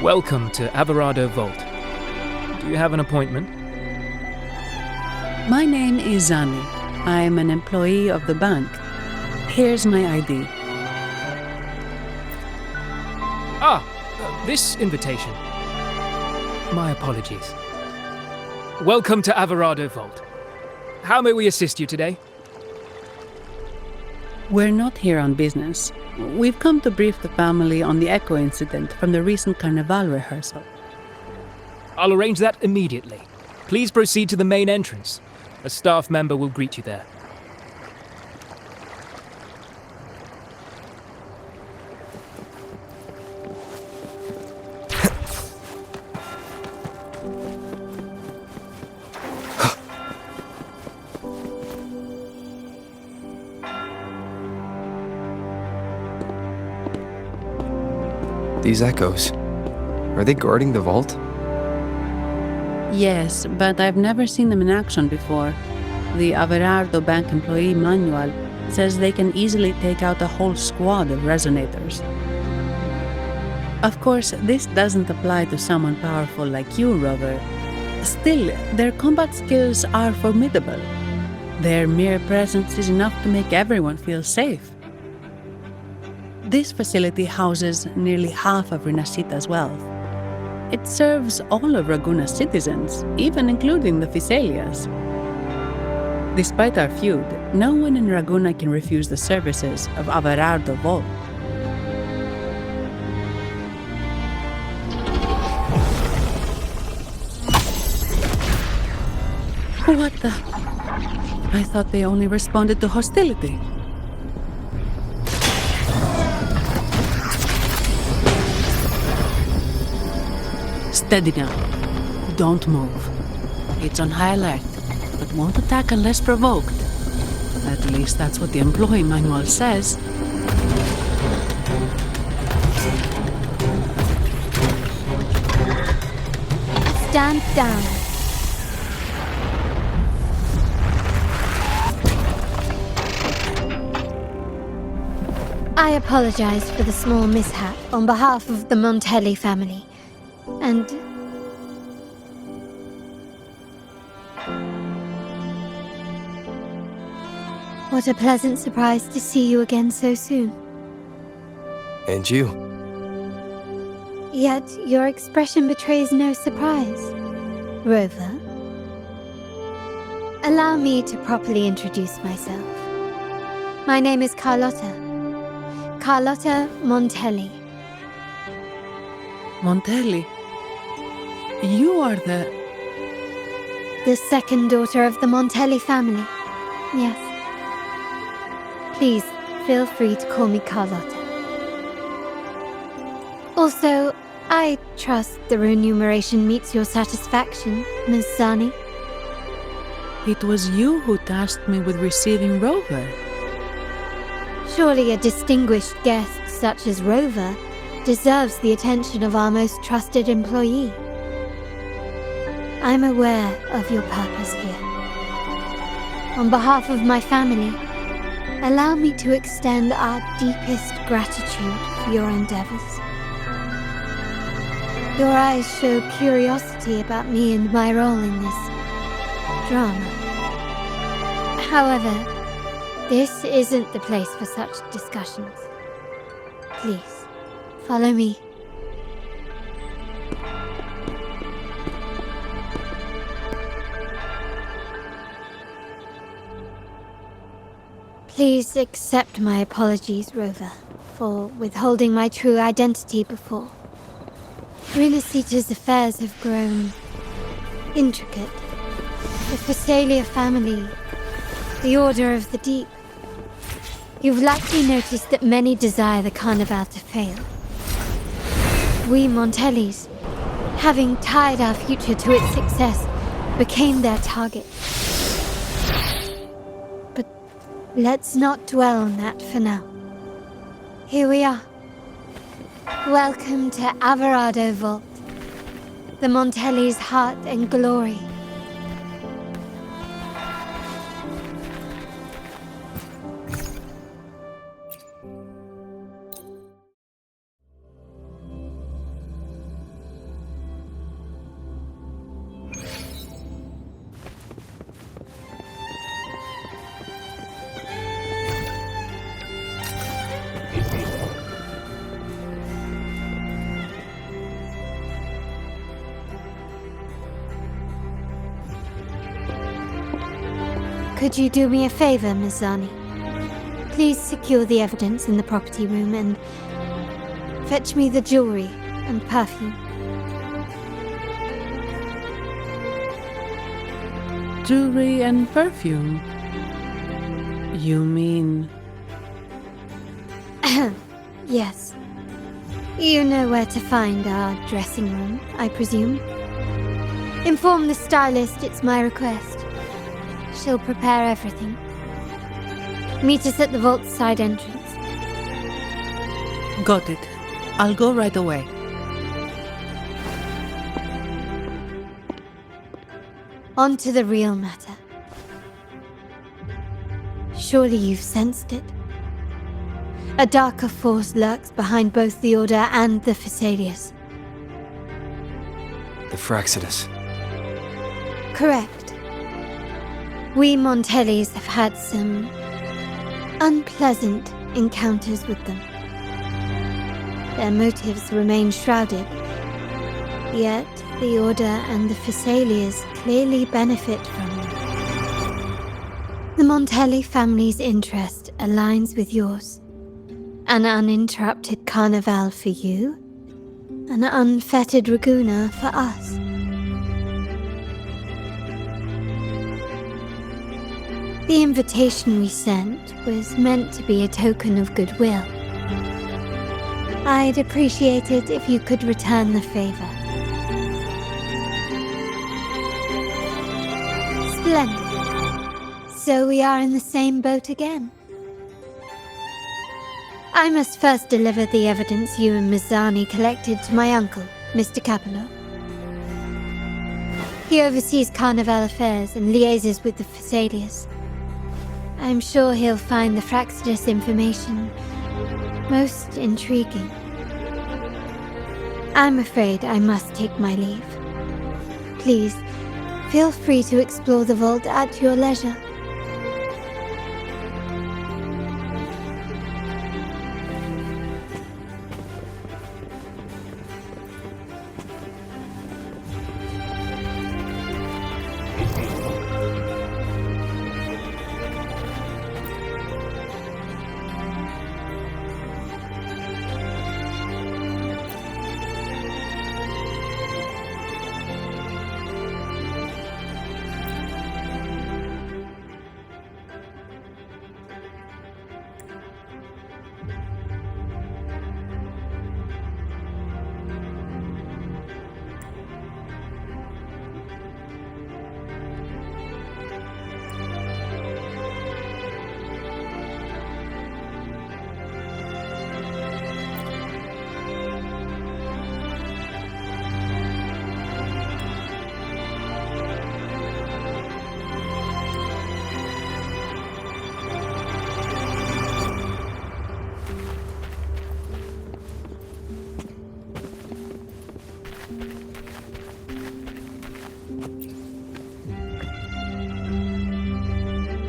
Welcome to Averardo Vault. Do you have an appointment? My name is Zani. I am an employee of the bank. Here's my ID. This invitation. My apologies. Welcome to Averardo Vault. How may we assist you today? We're not here on business. We've come to brief the family on the Echo incident from the recent Carnival rehearsal. I'll arrange that immediately. Please proceed to the main entrance. A staff member will greet you there. These echoes, are they guarding the vault? Yes, but I've never seen them in action before. The Averardo Bank employee manual says they can easily take out a whole squad of resonators. Of course, this doesn't apply to someone powerful like you, Rover. Still, their combat skills are formidable. Their mere presence is enough to make everyone feel safe. This facility houses nearly half of Rinascita's wealth. It serves all of Raguna's citizens, even including the Physaelias. Despite our feud, no one in Raguna can refuse the services of Averardo Vault. What the? I thought they only responded to hostility. Steady now. Don't move. It's on high alert, but won't attack unless provoked. At least that's what the employee manual says. Stand down. I apologize for the small mishap on behalf of the Montelli family, and... What a pleasant surprise to see you again so soon. And you. Yet your expression betrays no surprise. Rover, allow me to properly introduce myself. My name is Carlotta. Carlotta Montelli. Montelli? You are the second daughter of the Montelli family. Yes. Please, feel free to call me Carlotta. Also, I trust the remuneration meets your satisfaction, Ms. Zani. It was you who tasked me with receiving Rover. Surely a distinguished guest such as Rover deserves the attention of our most trusted employee. I'm aware of your purpose here. On behalf of my family, allow me to extend our deepest gratitude for your endeavors. Your eyes show curiosity about me and my role in this drama. However, this isn't the place for such discussions. Please, follow me. Please accept my apologies, Rover, for withholding my true identity before. Rinascita's affairs have grown intricate. The Phasalia family, the Order of the Deep. You've likely noticed that many desire the Carnival to fail. We Montellis, having tied our future to its success, became their target. But let's not dwell on that for now. Here we are. Welcome to Averardo Vault, the Montelli's heart and glory. Could you do me a favor, Ms. Zani? Please secure the evidence in the property room and fetch me the jewelry and perfume. Jewelry and perfume? You mean... Yes. You know where to find our dressing room, I presume. Inform the stylist it's my request. She'll prepare everything. Meet us at the vault's side entrance. Got it. I'll go right away. On to the real matter. Surely you've sensed it. A darker force lurks behind both the Order and the Phasalias. The Fraxidus. Correct. We Montellis have had some unpleasant encounters with them. Their motives remain shrouded, yet the Order and the Phasalias clearly benefit from them. The Montelli family's interest aligns with yours. An uninterrupted carnival for you, an unfettered Raguna for us. The invitation we sent was meant to be a token of goodwill. I'd appreciate it if you could return the favor. Splendid. So we are in the same boat again. I must first deliver the evidence you and Miss Zani collected to my uncle, Mr. Capello. He oversees Carnival affairs and liaises with the Phasaelius. I'm sure he'll find the Fraxidus information most intriguing. I'm afraid I must take my leave. Please, feel free to explore the vault at your leisure.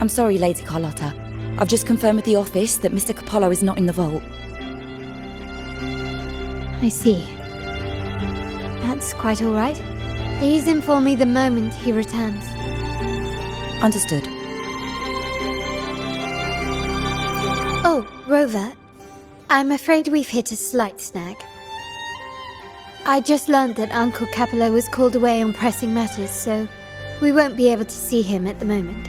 I'm sorry, Lady Carlotta. I've just confirmed with the office that Mr. Capello is not in the vault. I see. That's quite all right. Please inform me the moment he returns. Understood. Oh, Rover. I'm afraid we've hit a slight snag. I just learned that Uncle Capello was called away on pressing matters, so we won't be able to see him at the moment.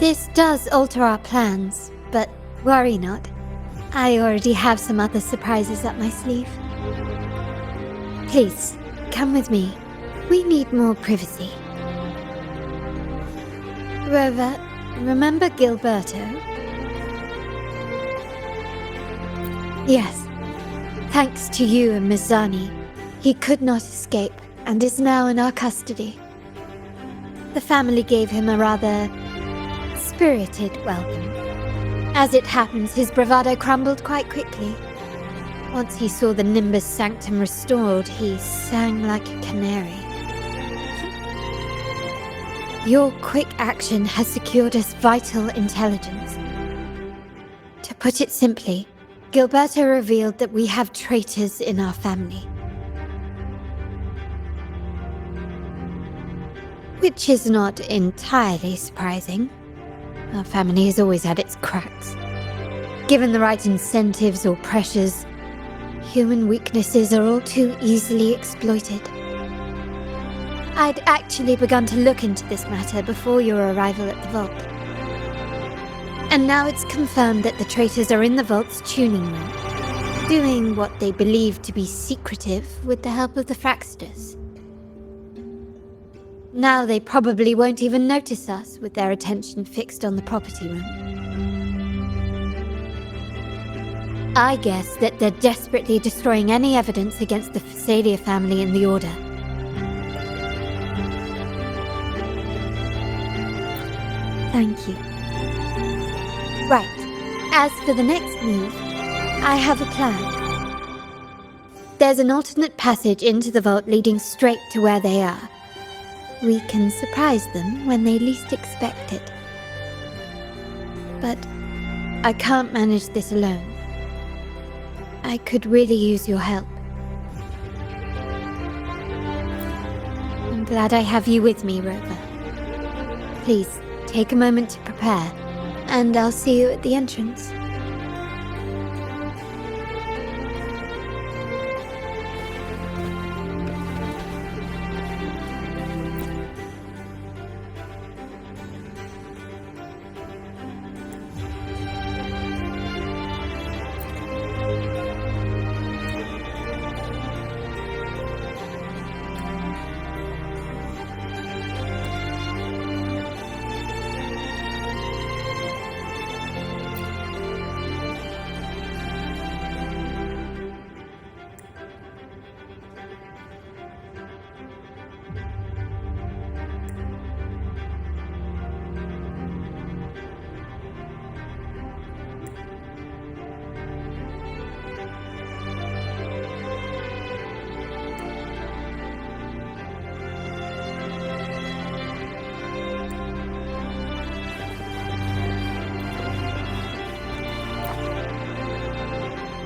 This does alter our plans, but worry not. I already have some other surprises up my sleeve. Please, come with me. We need more privacy. Rover, remember Gilberto? Yes. Thanks to you and Miss Zani, he could not escape and is now in our custody. The family gave him a rather spirited welcome. As it happens, his bravado crumbled quite quickly. Once he saw the Nimbus Sanctum restored, he sang like a canary. Your quick action has secured us vital intelligence. To put it simply, Gilberto revealed that we have traitors in our family. Which is not entirely surprising. Our family has always had its cracks. Given the right incentives or pressures, human weaknesses are all too easily exploited. I'd actually begun to look into this matter before your arrival at the vault. And now it's confirmed that the traitors are in the vault's tuning room, doing what they believe to be secretive with the help of the Fraxidus. Now they probably won't even notice us with their attention fixed on the property room. I guess that they're desperately destroying any evidence against the Phasalia family in the Order. Thank you. Right. As for the next move, I have a plan. There's an alternate passage into the vault leading straight to where they are. We can surprise them when they least expect it. But I can't manage this alone. I could really use your help. I'm glad I have you with me, Rover. Please, take a moment to prepare, and I'll see you at the entrance.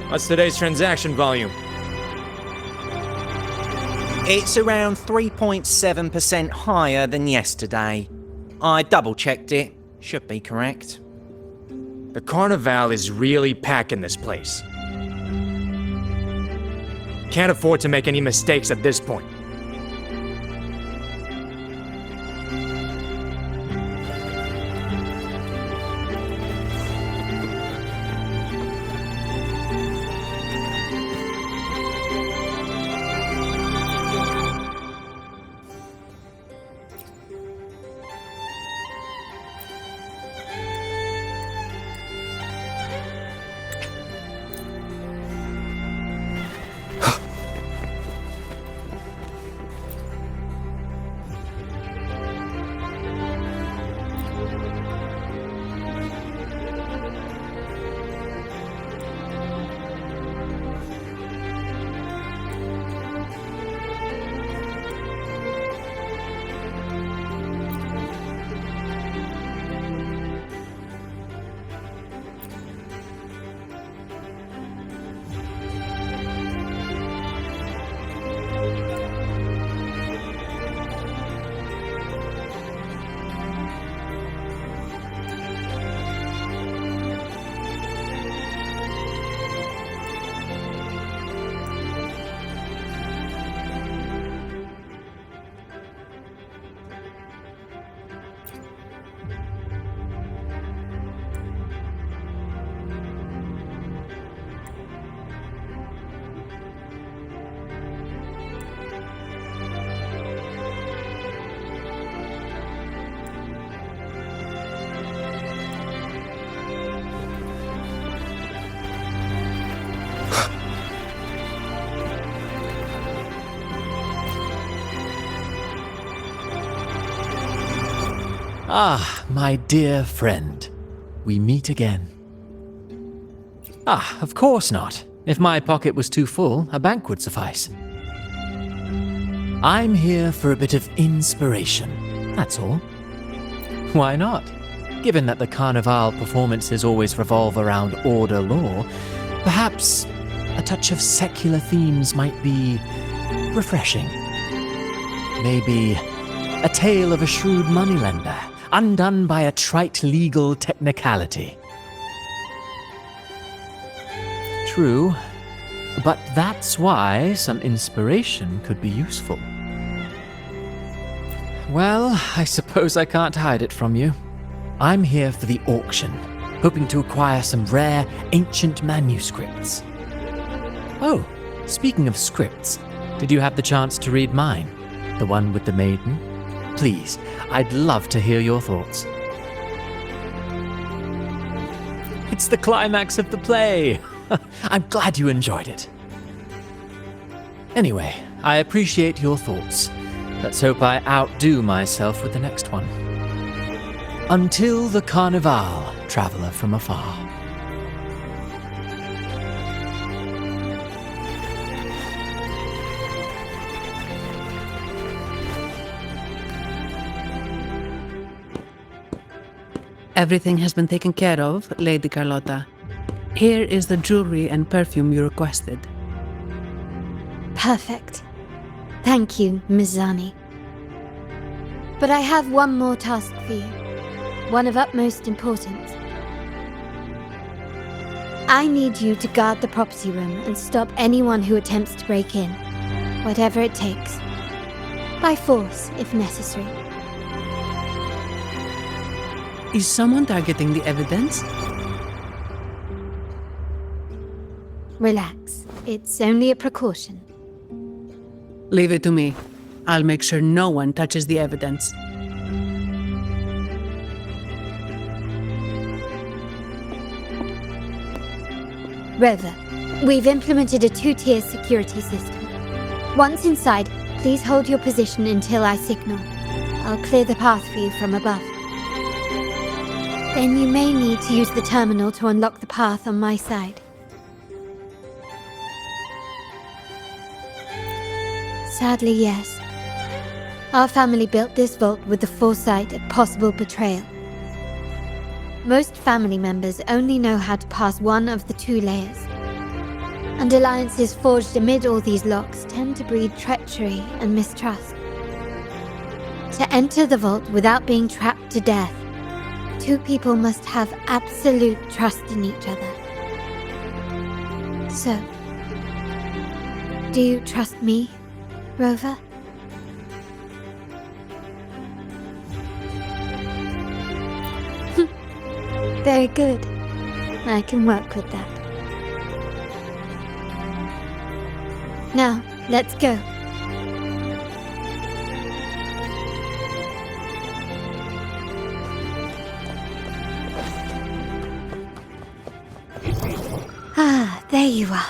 What's today's transaction volume? It's around 3.7% higher than yesterday. I double-checked it. Should be correct. The Carnival is really packing this place. Can't afford to make any mistakes at this point. Ah, my dear friend. We meet again. Ah, of course not. If my pocket was too full, a bank would suffice. I'm here for a bit of inspiration, that's all. Why not? Given that the Carnival performances always revolve around order law, perhaps a touch of secular themes might be refreshing. Maybe a tale of a shrewd moneylender, undone by a trite legal technicality. True, but that's why some inspiration could be useful. Well, I suppose I can't hide it from you. I'm here for the auction, hoping to acquire some rare, ancient manuscripts. Oh, speaking of scripts, did you have the chance to read mine? The one with the maiden? Please, I'd love to hear your thoughts. It's the climax of the play! I'm glad you enjoyed it. Anyway, I appreciate your thoughts. Let's hope I outdo myself with the next one. Until the Carnival, traveler from afar. Everything has been taken care of, Lady Carlotta. Here is the jewelry and perfume you requested. Perfect. Thank you, Ms. Zani. But I have one more task for you. One of utmost importance. I need you to guard the property room and stop anyone who attempts to break in. Whatever it takes. By force, if necessary. Is someone targeting the evidence? Relax. It's only a precaution. Leave it to me. I'll make sure no one touches the evidence. Rover, we've implemented a 2-tier security system. Once inside, please hold your position until I signal. I'll clear the path for you from above. Then you may need to use the terminal to unlock the path on my side. Sadly, yes. Our family built this vault with the foresight of possible betrayal. Most family members only know how to pass one of the 2 layers. And alliances forged amid all these locks tend to breed treachery and mistrust. To enter the vault without being trapped to death, two people must have absolute trust in each other. So, do you trust me, Rover? Very good. I can work with that. Now, let's go. Ah, there you are.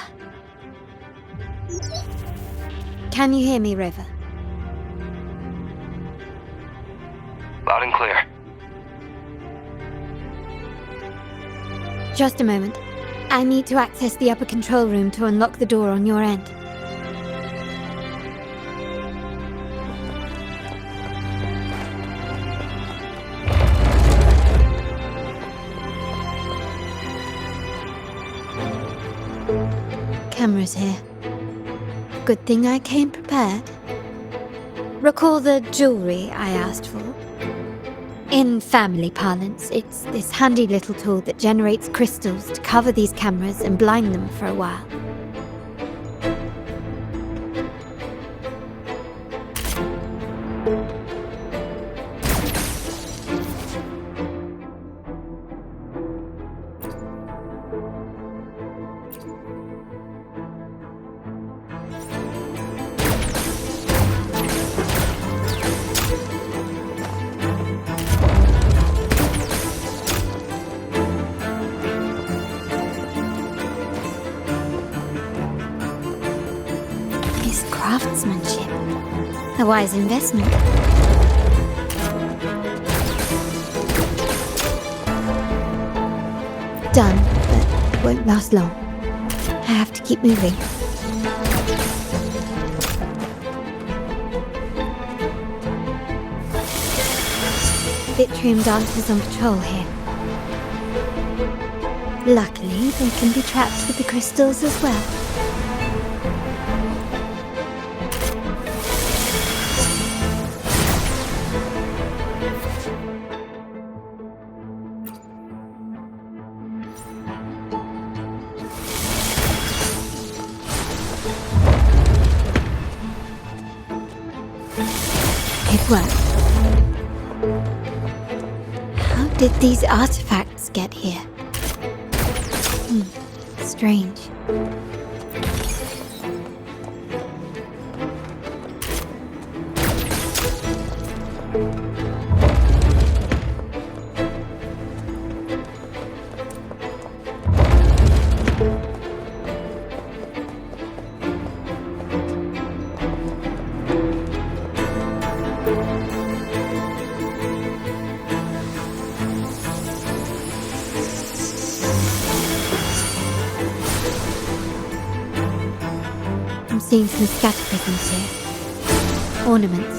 Can you hear me, Rover? Loud and clear. Just a moment. I need to access the upper control room to unlock the door on your end. Cameras here. Good thing I came prepared. Recall the jewelry I asked for? In family parlance, it's this handy little tool that generates crystals to cover these cameras and blind them for a while. Craftsmanship. A wise investment. Done, but won't last long. I have to keep moving. Vitrium dancers on patrol here. Luckily, they can be trapped with the crystals as well. It worked. How did these artifacts get here? Strange. Seeing some scatter prisms here. Ornaments.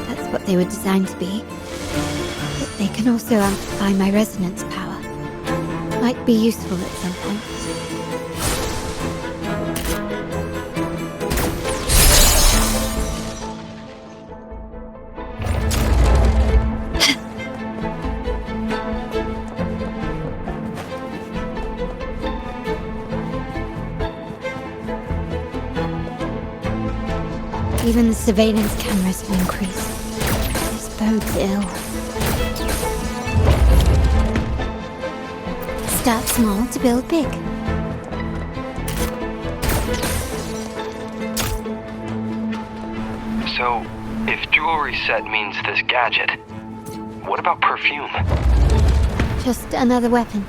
That's what they were designed to be. But they can also amplify my resonance power. Might be useful at some point. Even the surveillance cameras will increase. This bodes ill. Start small to build big. So, if jewelry set means this gadget, what about perfume? Just another weapon.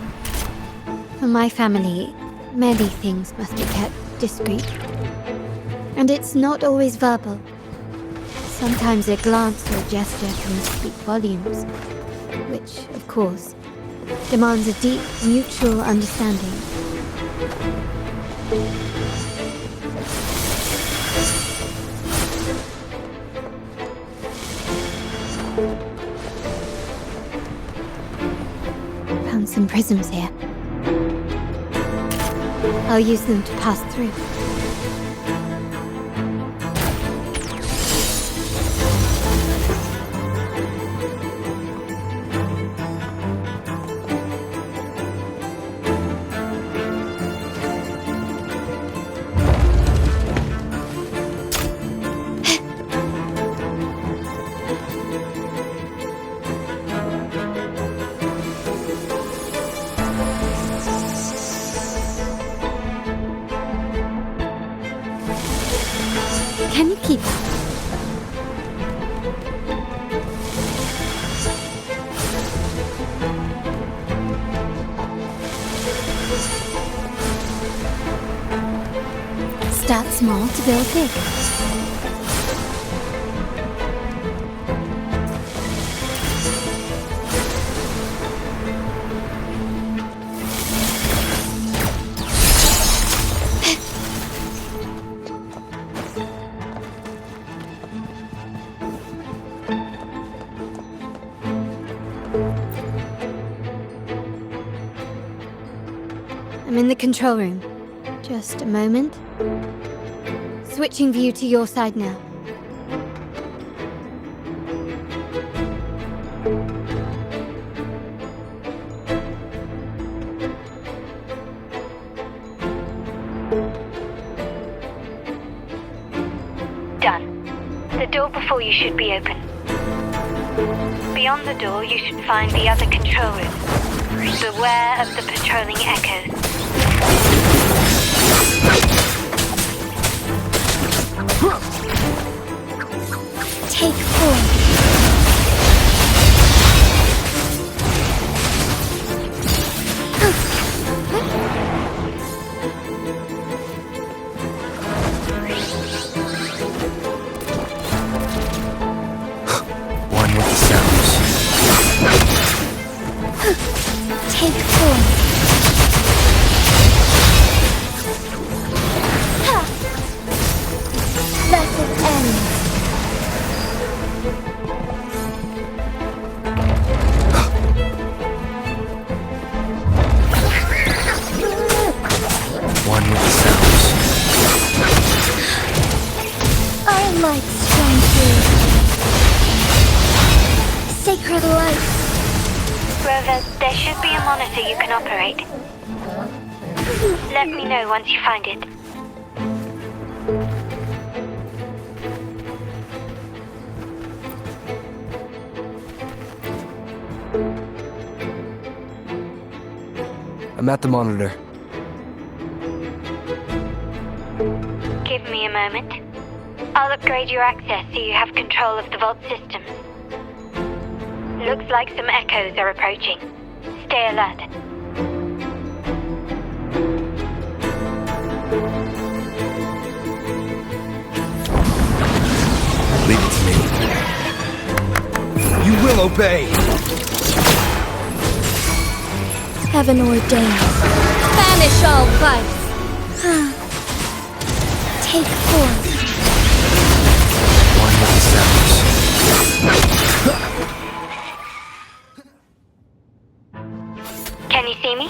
For my family, many things must be kept discreet. And it's not always verbal. Sometimes a glance or a gesture can speak volumes, which, of course, demands a deep mutual understanding. Found some prisms here. I'll use them to pass through. Can you keep up? Start small to build big. I'm in the control room. Just a moment. Switching view to your side now. Done. The door before you should be open. Beyond the door, you should find the other control room. Beware of the patrolling echoes. Take 4. One with the sounds. Take 4. Let it end. One with the sounds. Our lights shine through. Sacred light. Rover, there should be a monitor you can operate. Let me know once you find it. I'm at the monitor. Give me a moment. I'll upgrade your access so you have control of the vault systems. Looks like some echoes are approaching. Stay alert. Leave it to me. You will obey! Heaven ordained. Banish all vice. Take 4. One with the sounds. Can you see me?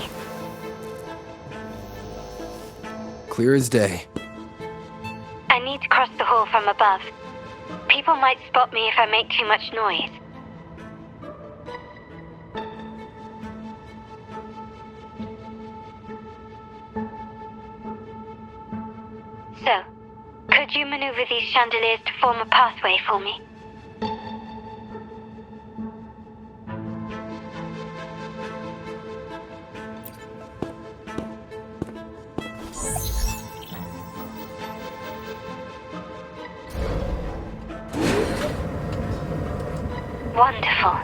Clear as day. I need to cross the hall from above. People might spot me if I make too much noise. So, could you maneuver these chandeliers to form a pathway for me? Wonderful.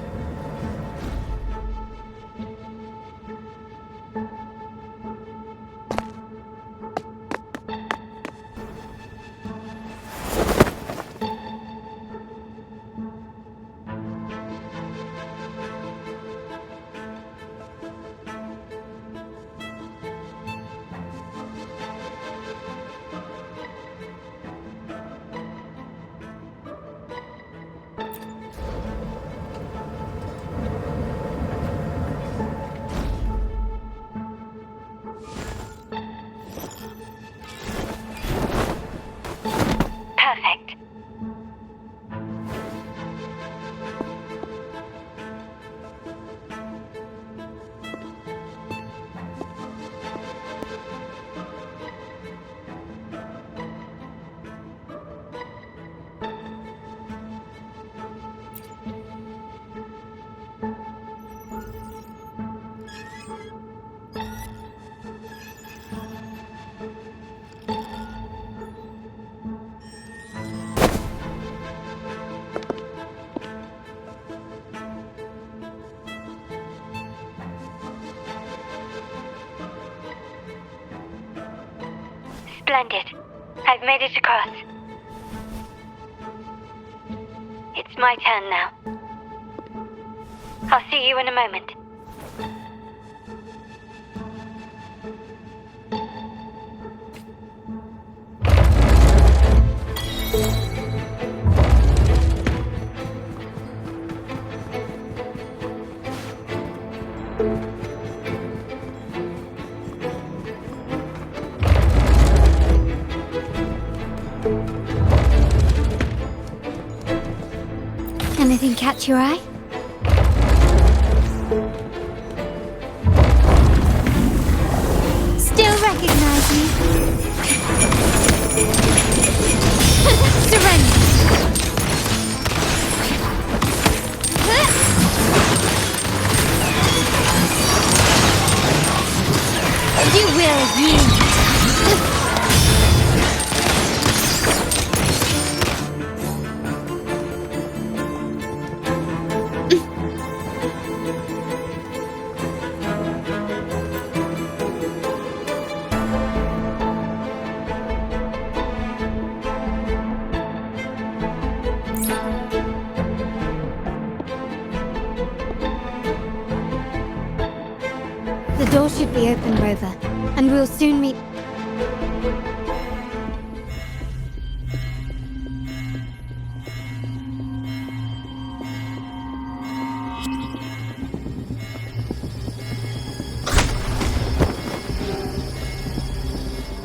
Splendid. I've made it across. It's my turn now. I'll see you in a moment. Anything catch your eye? Still recognize me? Surrender! You will yield. The door should be open, Rover, and we'll soon meet.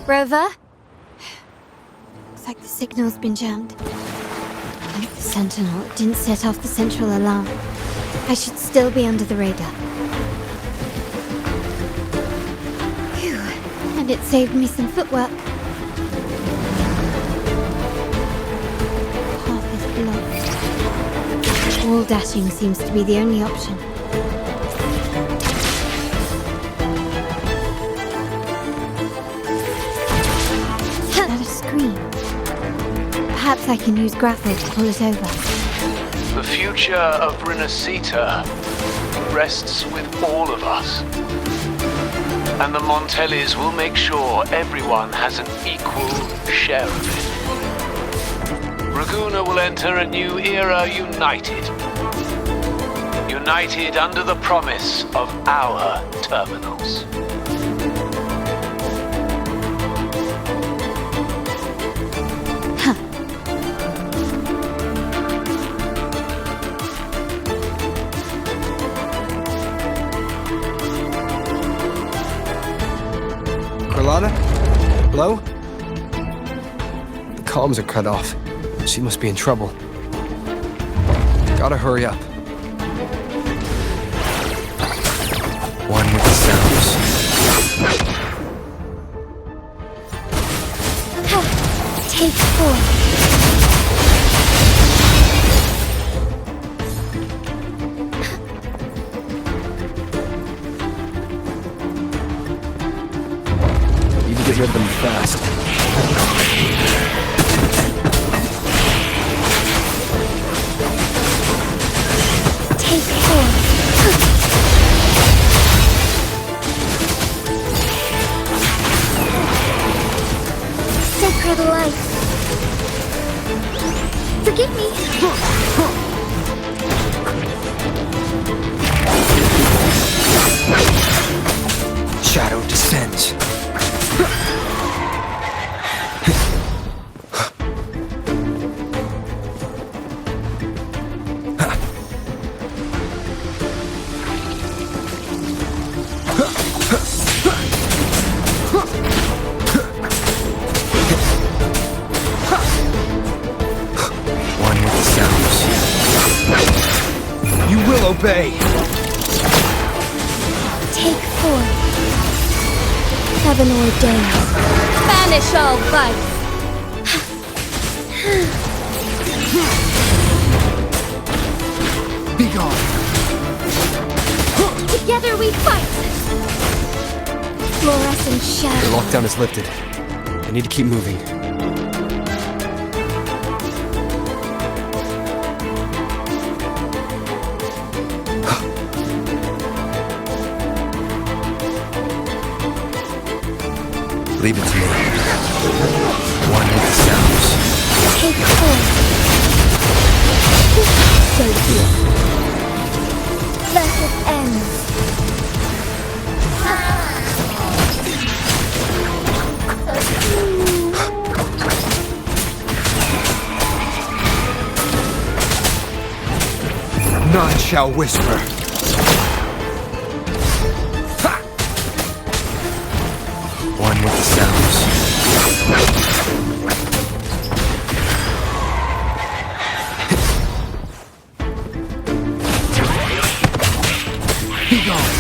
Rover? Looks like the signal's been jammed. Like the Sentinel didn't set off the central alarm. I should still be under the radar. Phew. And it saved me some footwork. Path is blocked. Wall dashing seems to be the only option. Perhaps I can use grapple to pull it over. The future of Rinascita rests with all of us. And the Montellis will make sure everyone has an equal share of it. Raguna will enter a new era united. United under the promise of our terminals. Carlotta? Hello? The comms are cut off. She must be in trouble. Gotta hurry up. One with the sounds. Take 4. Get rid of them fast. Take 4. Sacred light. Forgive me. Shadow descends. You will obey. Take 4. Heaven ordained. Banish all vice. Be gone. Together we fight. Fluorescent shadow. The lockdown is lifted. I need to keep moving. Leave it to me. One with the sounds. Take hold. So dear. Let it end. None shall whisper. One with the sounds. Be gone.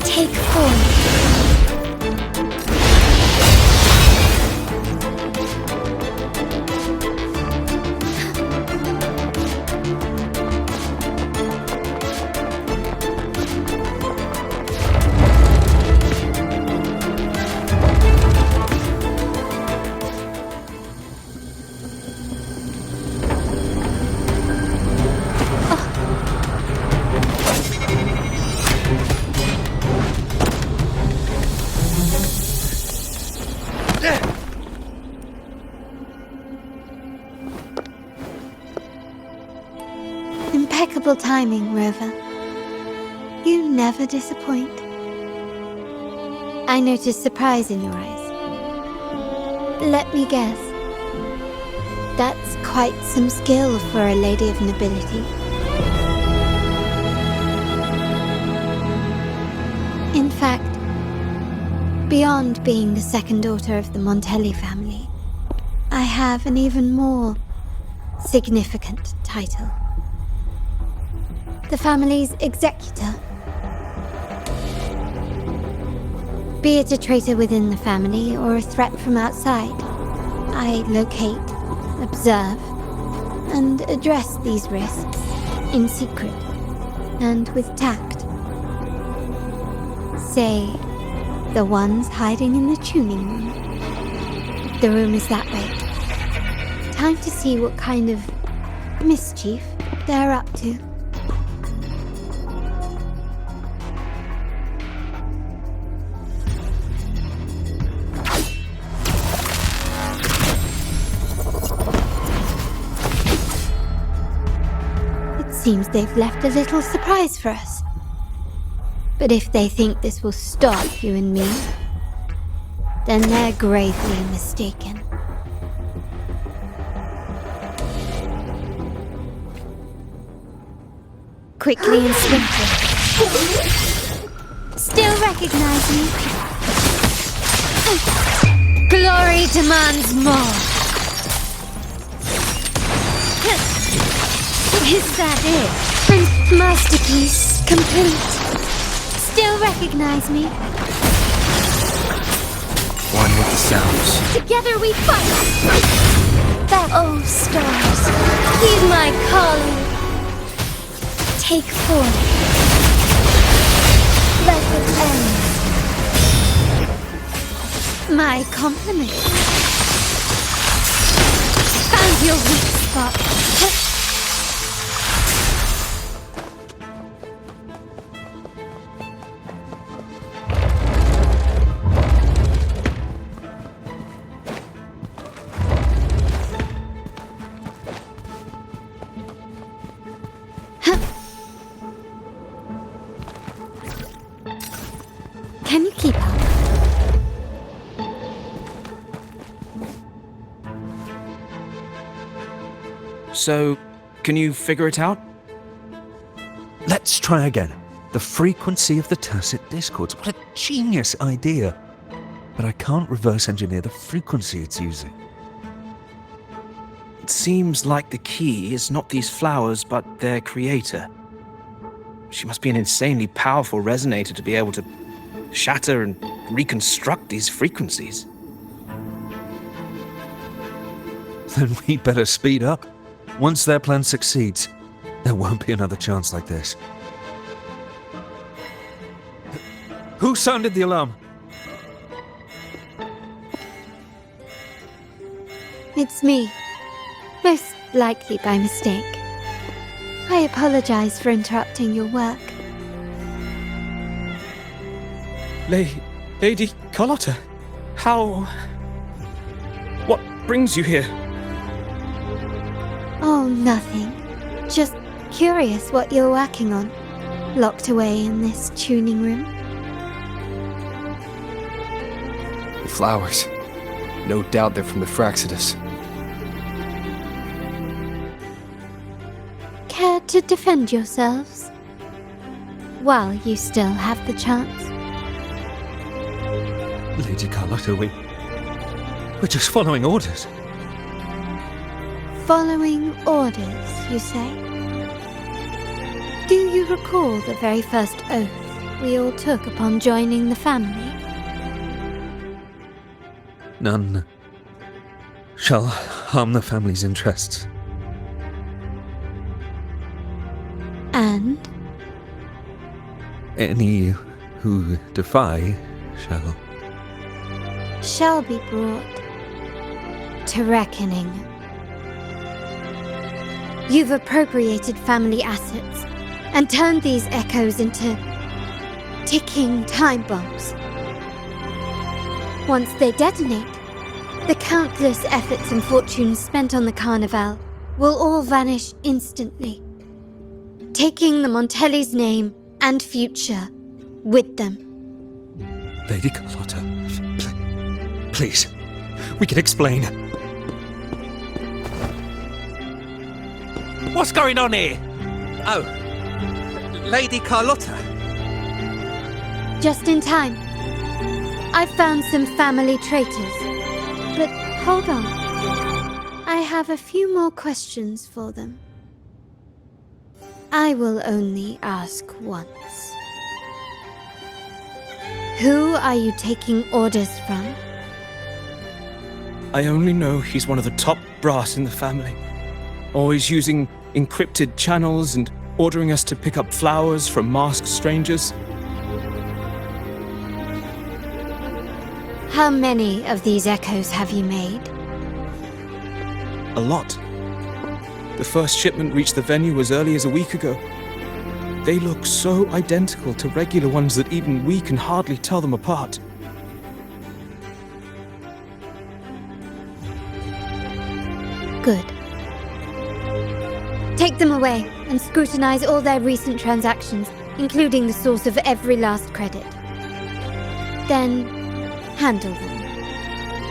Take hold. Impeccable timing, Rover. You never disappoint. I noticed surprise in your eyes. Let me guess. That's quite some skill for a lady of nobility. In fact, beyond being the second daughter of the Montelli family, I have an even more significant title. The family's executor. Be it a traitor within the family or a threat from outside, I locate, observe, and address these risks in secret and with tact. Say, the ones hiding in the tuning room. The room is that way. Time to see what kind of mischief they're up to. Seems they've left a little surprise for us. But if they think this will stop you and me, then they're gravely mistaken. Quickly and swiftly. Still recognize me? Glory demands more. Is that it? Masterpiece complete. Still recognize me? One with the sounds. Together we fight! That, oh stars, heed my calling. Take form. Let it end. My compliment. Found your weak spot. Can you keep up? So, can you figure it out? Let's try again. The frequency of the tacit discords. What a genius idea. But I can't reverse engineer the frequency it's using. It seems like the key is not these flowers, but their creator. She must be an insanely powerful resonator to be able to shatter and reconstruct these frequencies. Then we better speed up. Once their plan succeeds, There won't be another chance like this. Who sounded the alarm? It's me. Most likely by mistake. I apologize for interrupting your work. Lady Carlotta, how... What brings you here? Oh, nothing. Just curious what you're working on. Locked away in this tuning room. The flowers. No doubt they're from the Fraxidus. Care to defend yourselves? While you still have the chance. Lady Carlotta, we're just following orders. Following orders, you say? Do you recall the very first oath we all took upon joining the family? None shall harm the family's interests. And? Any who defy shall be brought to reckoning. You've appropriated family assets and turned these echoes into ticking time bombs. Once they detonate, the countless efforts and fortunes spent on the Carnival will all vanish instantly, taking the Montelli's name and future with them. Lady Carlotta, please, we can explain. What's going on here? Oh, Lady Carlotta. Just in time. I've found some family traitors. But hold on. I have a few more questions for them. I will only ask once. Who are you taking orders from? I only know he's one of the top brass in the family. Always using encrypted channels and ordering us to pick up flowers from masked strangers. How many of these echoes have you made? A lot. The first shipment reached the venue as early as a week ago. They look so identical to regular ones that even we can hardly tell them apart. Good. Take them away and scrutinize all their recent transactions, including the source of every last credit. Then, handle them,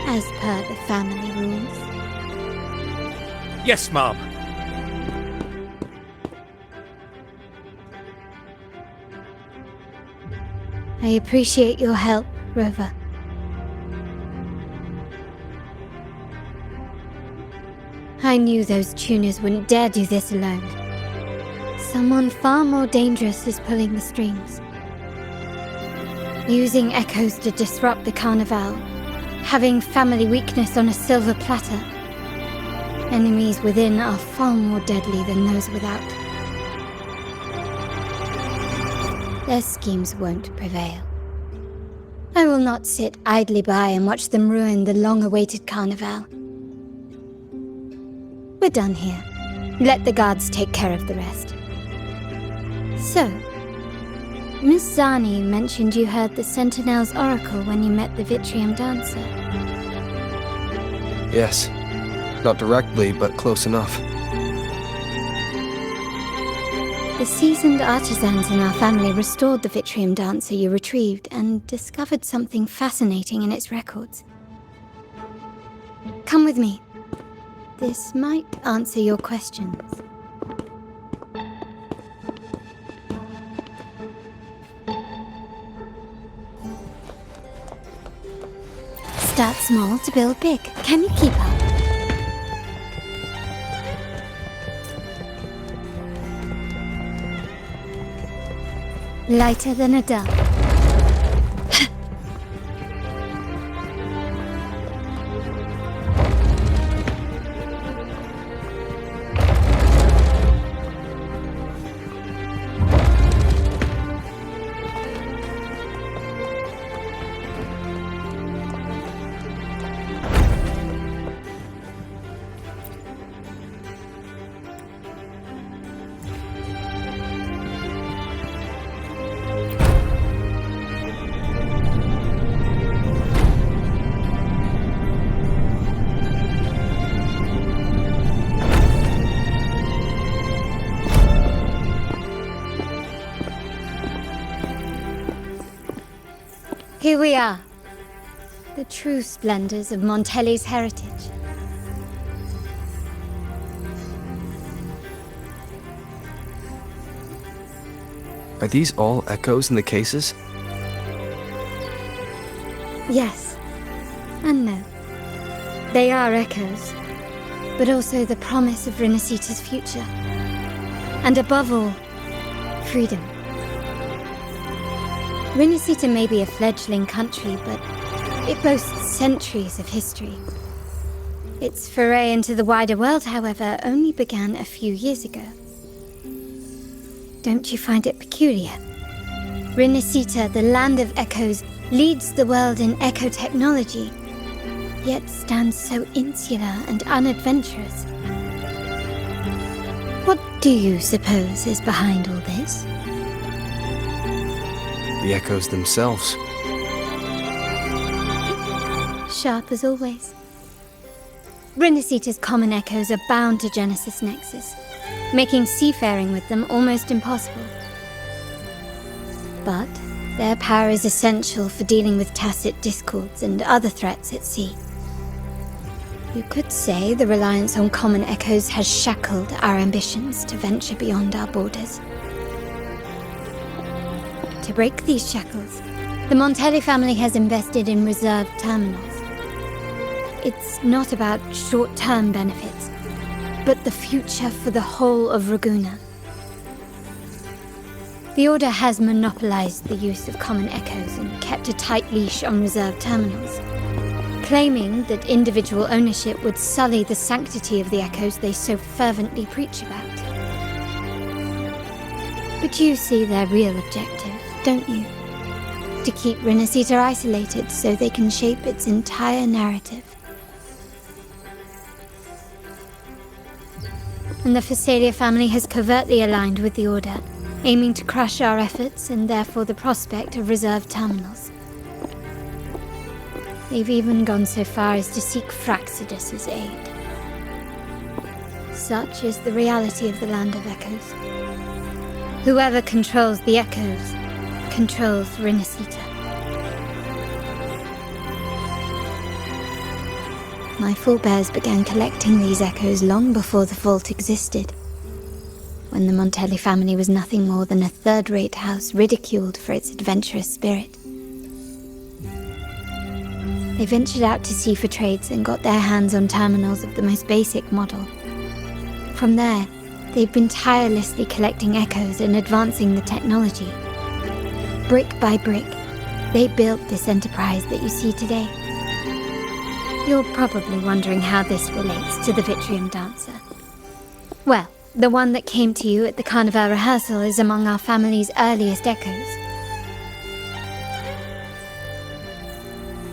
as per the family rules. Yes, Mom. I appreciate your help, Rover. I knew those tuners wouldn't dare do this alone. Someone far more dangerous is pulling the strings. Using echoes to disrupt the Carnival. Having family weakness on a silver platter. Enemies within are far more deadly than those without. Their schemes won't prevail. I will not sit idly by and watch them ruin the long-awaited Carnival. We're done here. Let the guards take care of the rest. So, Miss Zani mentioned you heard the Sentinel's oracle when you met the Vitrium dancer. Yes. Not directly, but close enough. The seasoned artisans in our family restored the Vitrium dancer you retrieved and discovered something fascinating in its records. Come with me. This might answer your questions. Start small to build big. Can you keep up? Lighter than a dove. Here we are. The true splendors of Montelli's heritage. Are these all echoes in the cases? Yes. And no. They are echoes, but also the promise of Rinascita's future. And above all, freedom. Rinascita may be a fledgling country, but it boasts centuries of history. Its foray into the wider world, however, only began a few years ago. Don't you find it peculiar? Rinascita, the land of echoes, leads the world in echo technology, yet stands so insular and unadventurous. What do you suppose is behind all this? The echoes themselves. Sharp as always. Rinascita's common echoes are bound to Genesis Nexus, making seafaring with them almost impossible. But their power is essential for dealing with tacit discords and other threats at sea. You could say the reliance on common echoes has shackled our ambitions to venture beyond our borders. To break these shackles, the Montelli family has invested in reserved terminals. It's not about short-term benefits, but the future for the whole of Ragusa. The Order has monopolized the use of common echoes and kept a tight leash on reserved terminals, claiming that individual ownership would sully the sanctity of the echoes they so fervently preach about. But you see their real objective, don't you? To keep Rinascita isolated so they can shape its entire narrative. And the Phasalia family has covertly aligned with the Order, aiming to crush our efforts and therefore the prospect of reserved terminals. They've even gone so far as to seek Fraxidus's aid. Such is the reality of the Land of Echoes. Whoever controls the Echoes controls Rinascita. My forebears began collecting these echoes long before the vault existed, when the Montelli family was nothing more than a third-rate house ridiculed for its adventurous spirit. They ventured out to sea for trades and got their hands on terminals of the most basic model. From there, they've been tirelessly collecting echoes and advancing the technology. Brick by brick, they built this enterprise that you see today. You're probably wondering how this relates to the Vitrium Dancer. Well, the one that came to you at the Carnival rehearsal is among our family's earliest echoes.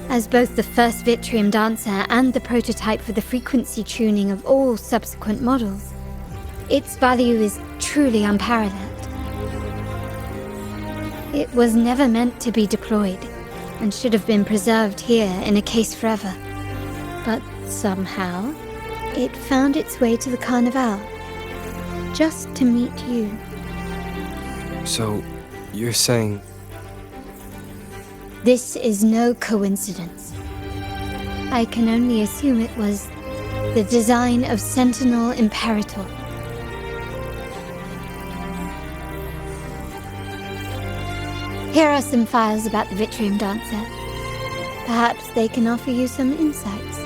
As both the first Vitrium Dancer and the prototype for the frequency tuning of all subsequent models, its value is truly unparalleled. It was never meant to be deployed, and should have been preserved here in a case forever. But somehow, it found its way to the Carnival, just to meet you. So, you're saying... This is no coincidence. I can only assume it was the design of Sentinel Imperator. Here are some files about the Vitrium Dancer. Perhaps they can offer you some insights.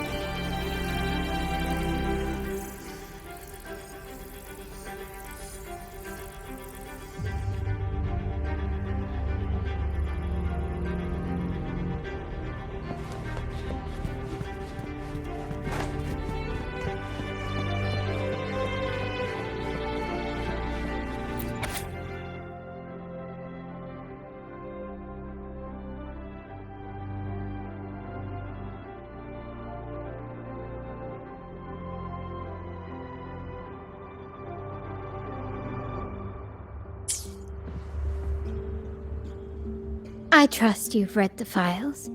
I trust you've read the files.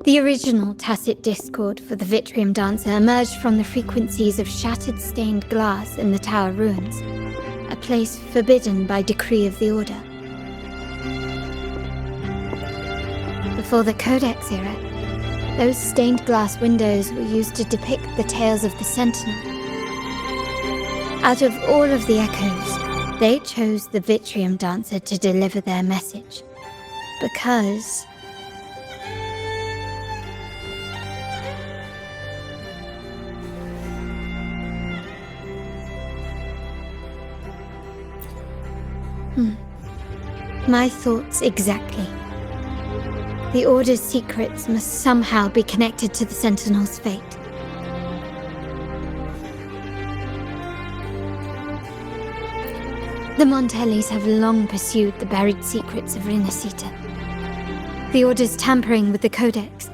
The original tacit discord for the Vitrium Dancer emerged from the frequencies of shattered stained glass in the tower ruins, a place forbidden by decree of the Order. The before the Codex era. Those stained glass windows were used to depict the tales of the Sentinel. Out of all of the echoes, they chose the Vitrium Dancer to deliver their message. Because... My thoughts exactly. The Order's secrets must somehow be connected to the Sentinel's fate. The Montellis have long pursued the buried secrets of Rinascita. The Order's tampering with the Codex,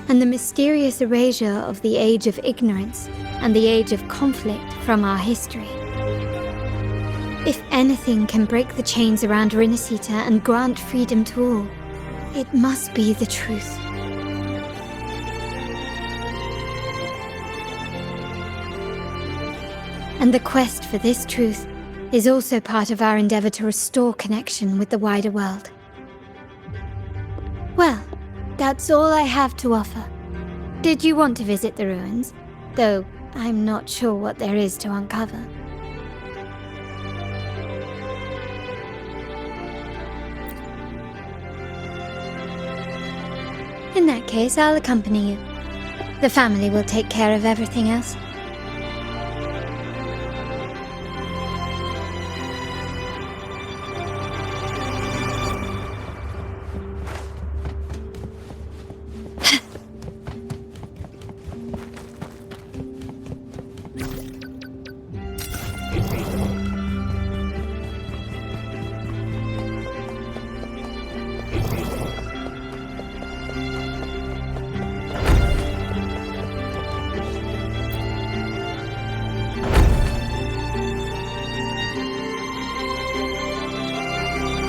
and the mysterious erasure of the Age of Ignorance and the Age of Conflict from our history. If anything can break the chains around Rinascita and grant freedom to all, it must be the truth. And the quest for this truth is also part of our endeavor to restore connection with the wider world. Well, that's all I have to offer. Did you want to visit the ruins? Though I'm not sure what there is to uncover. In that case, I'll accompany you. The family will take care of everything else.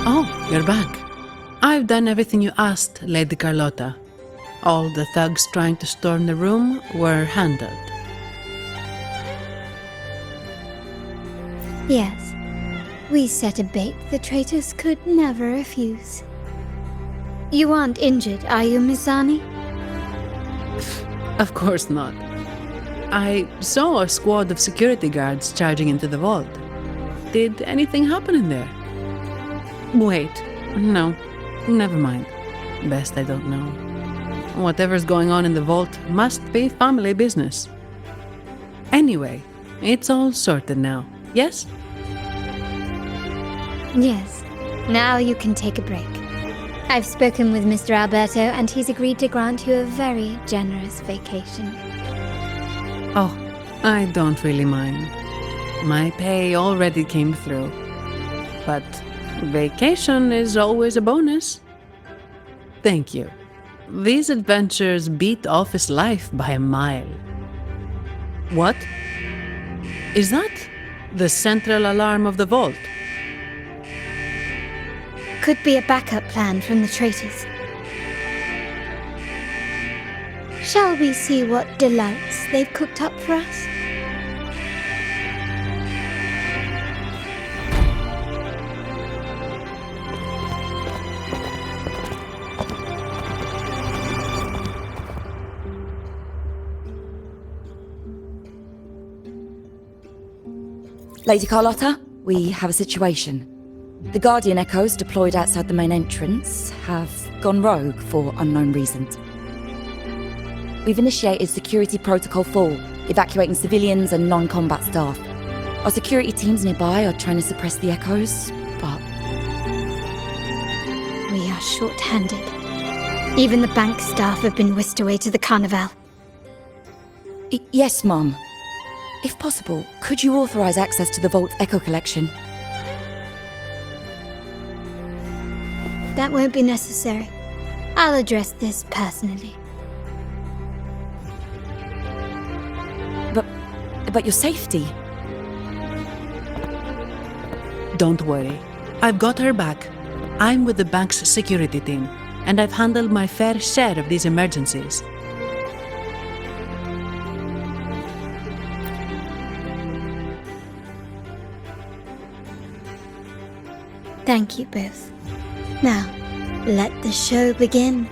Oh, you're back. I've done everything you asked, Lady Carlotta. All the thugs trying to storm the room were handled. Yes. We set a bait the traitors could never refuse. You aren't injured, are you, Mizani? Of course not. I saw a squad of security guards charging into the vault. Did anything happen in there? Wait, no, never mind. Best I don't know. Whatever's going on in the vault must be family business. Anyway, it's all sorted now, yes? Yes. Now you can take a break. I've spoken with Mr. Alberto and he's agreed to grant you a very generous vacation. Oh, I don't really mind. My pay already came through. But vacation is always a bonus. Thank you. These adventures beat office life by a mile. What? Is that the central alarm of the vault? Could be a backup plan from the traitors. Shall we see what delights they've cooked up for us? Lady Carlotta, we have a situation. The Guardian Echoes deployed outside the main entrance have gone rogue for unknown reasons. We've initiated Security Protocol 4, evacuating civilians and non-combat staff. Our security teams nearby are trying to suppress the Echoes, but... We are short-handed. Even the bank staff have been whisked away to the Carnival. Yes, Mum. If possible, could you authorize access to the Vault's Echo Collection? That won't be necessary. I'll address this personally. But your safety? Don't worry. I've got her back. I'm with the bank's security team, and I've handled my fair share of these emergencies. Thank you both. Now, Let the show begin.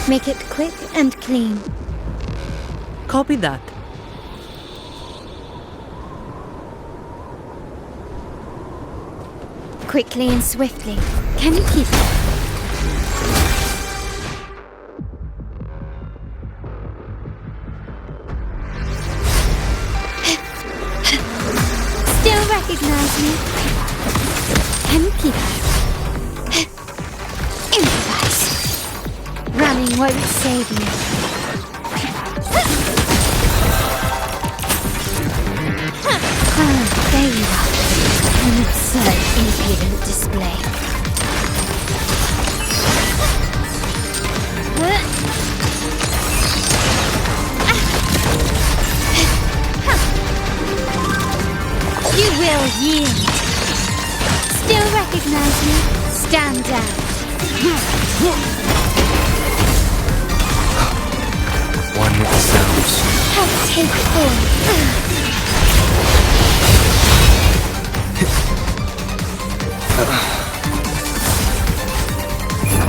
Make it quick and clean. Copy that. Quickly and swiftly. Can you keep it? Still recognize me? Can you keep it? Improvise. Running won't save you. Ah, there you are. An absurd, impudent display. You will yield. Still recognize me? Stand down. One with the sounds. I'll take form.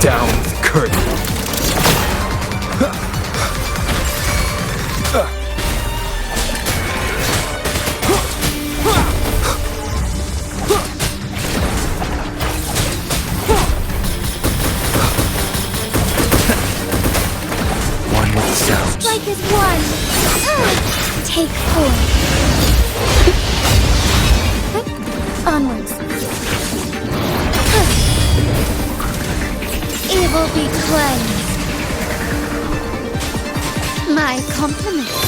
Down the curtain. One with the sounds. Strike as one. Take form. Onwards. Evil be cleansed. My compliments.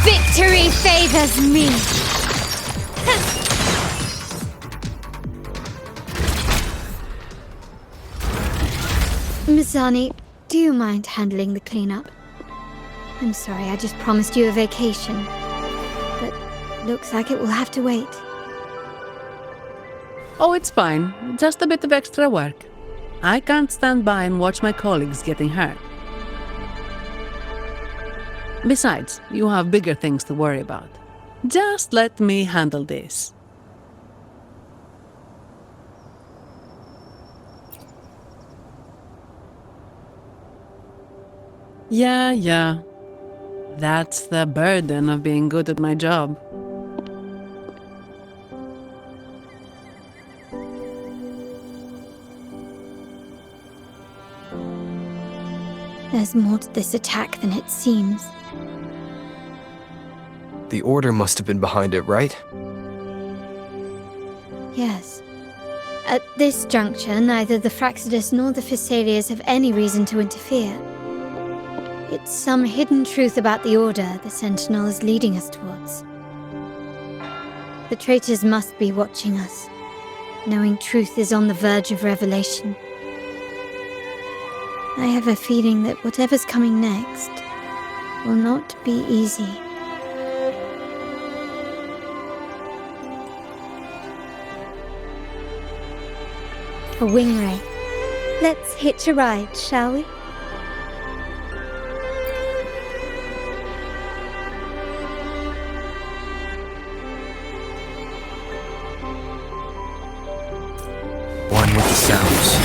Victory favors me. Mizani, do you mind handling the cleanup? I'm sorry, I just promised you a vacation. But looks like it will have to wait. Oh, it's fine. Just a bit of extra work. I can't stand by and watch my colleagues getting hurt. Besides, you have bigger things to worry about. Just let me handle this. Yeah. That's the burden of being good at my job. There's more to this attack than it seems. The Order must have been behind it, right? Yes. At this juncture, neither the Fraxidus nor the Phasaelias have any reason to interfere. It's some hidden truth about the Order the Sentinel is leading us towards. The traitors must be watching us, knowing truth is on the verge of revelation. I have a feeling that whatever's coming next will not be easy. A wing ray. Let's hitch a ride, shall we? One with the sounds.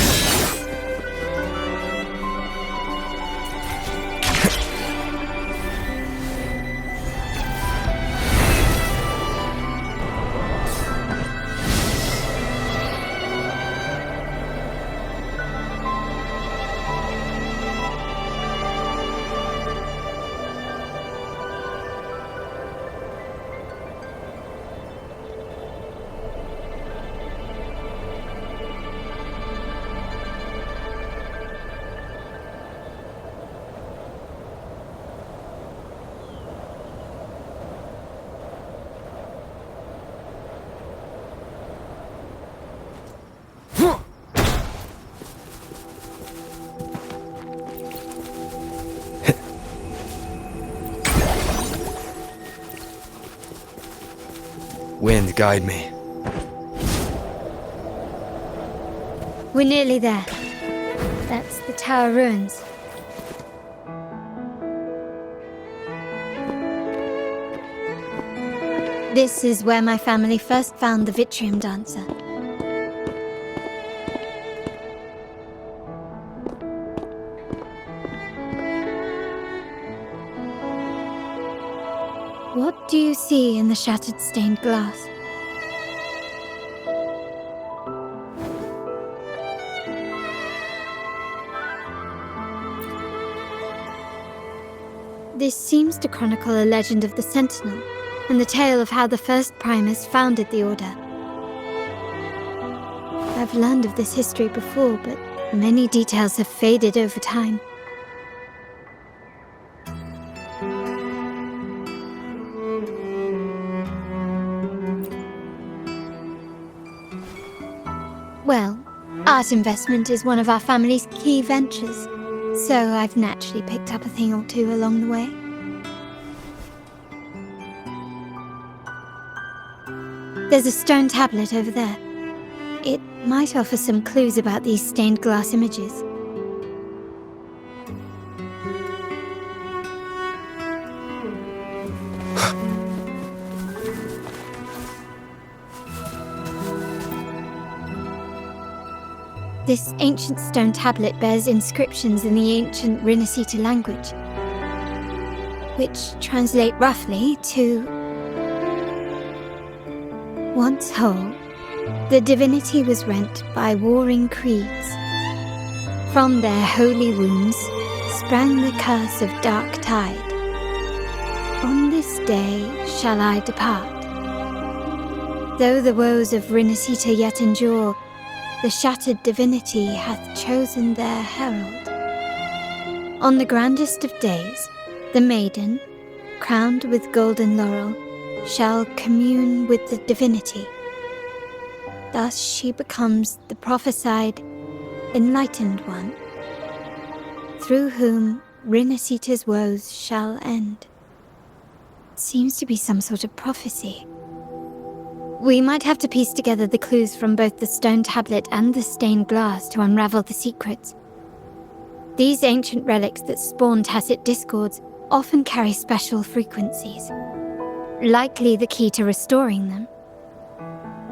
Wind, guide me. We're nearly there. That's the tower ruins. This is where my family first found the Vitrium Dancer. What do you see in the shattered stained glass? This seems to chronicle a legend of the Sentinel, and the tale of how the first Primus founded the Order. I've learned of this history before, but many details have faded over time. Well, art investment is one of our family's key ventures, so I've naturally picked up a thing or two along the way. There's a stone tablet over there. It might offer some clues about these stained glass images. This ancient stone tablet bears inscriptions in the ancient Rinascita language, which translate roughly to once whole, the divinity was rent by warring creeds. From their holy wombs sprang the curse of dark tide. On this day shall I depart. Though the woes of Rinascita yet endure, the shattered divinity hath chosen their herald. On the grandest of days, the maiden, crowned with golden laurel, shall commune with the divinity. Thus she becomes the prophesied, enlightened one, through whom Rinascita's woes shall end. It seems to be some sort of prophecy. We might have to piece together the clues from both the stone tablet and the stained glass to unravel the secrets. These ancient relics that spawn tacit discords often carry special frequencies, likely the key to restoring them.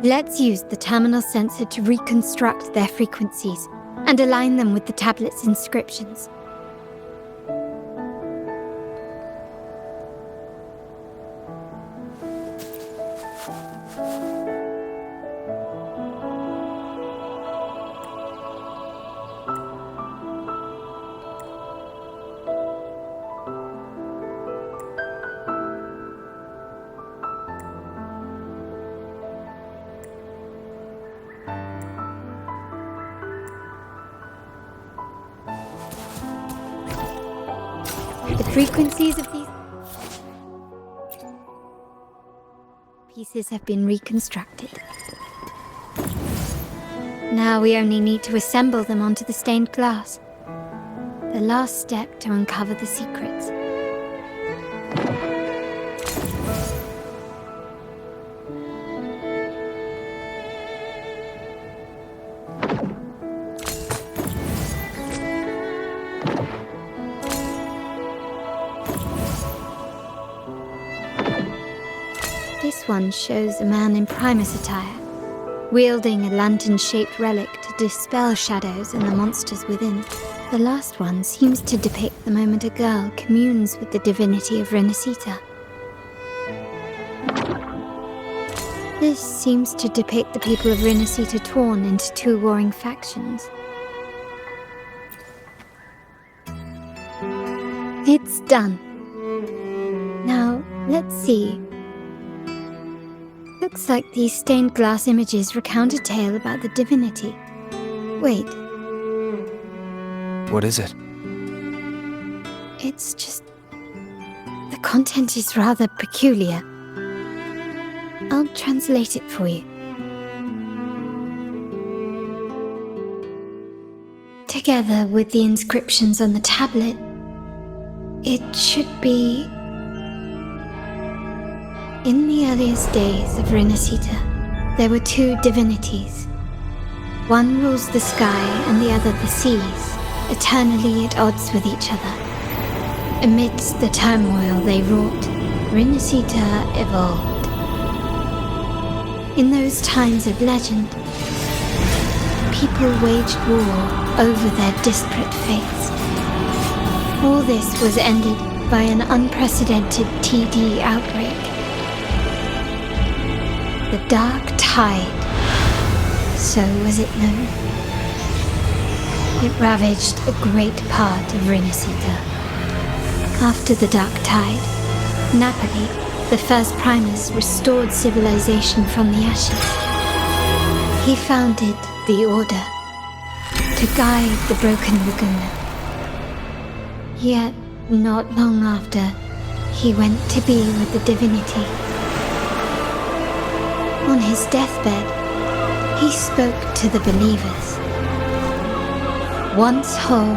Let's use the terminal sensor to reconstruct their frequencies and align them with the tablet's inscriptions. The frequencies of these pieces have been reconstructed. Now we only need to assemble them onto the stained glass. The last step to uncover the secrets. This one shows a man in Primus attire, wielding a lantern-shaped relic to dispel shadows and the monsters within. The last one seems to depict the moment a girl communes with the divinity of Rinascita. This seems to depict the people of Rinascita torn into two warring factions. It's done. Now, let's see. Looks like these stained glass images recount a tale about the divinity. Wait. What is it? It's just... the content is rather peculiar. I'll translate it for you. Together with the inscriptions on the tablet, it should be... In the earliest days of Rinascita, there were two divinities. One rules the sky and the other the seas, eternally at odds with each other. Amidst the turmoil they wrought, Rinascita evolved. In those times of legend, people waged war over their disparate fates. All this was ended by an unprecedented TD outbreak. The Dark Tide, so was it known. It ravaged a great part of Rinascita. After the Dark Tide, Napoli, the first Primus, restored civilization from the ashes. He founded the Order to guide the broken Laguna. Yet, not long after, he went to be with the divinity. On his deathbed, he spoke to the believers. Once whole,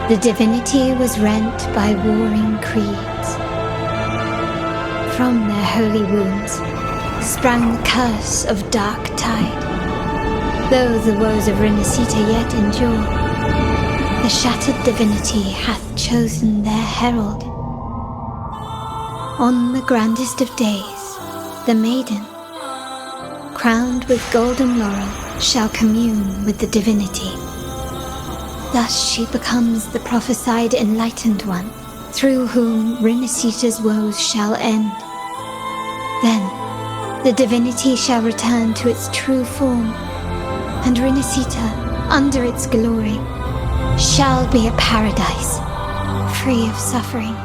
the divinity was rent by warring creeds. From their holy wounds sprang the curse of Dark Tide. Though the woes of Rinascita yet endure, the shattered divinity hath chosen their herald. On the grandest of days, the maiden, crowned with golden laurel, shall commune with the divinity. Thus she becomes the prophesied enlightened one, through whom Rinascita's woes shall end. Then, the divinity shall return to its true form, and Rinascita, under its glory, shall be a paradise, free of suffering.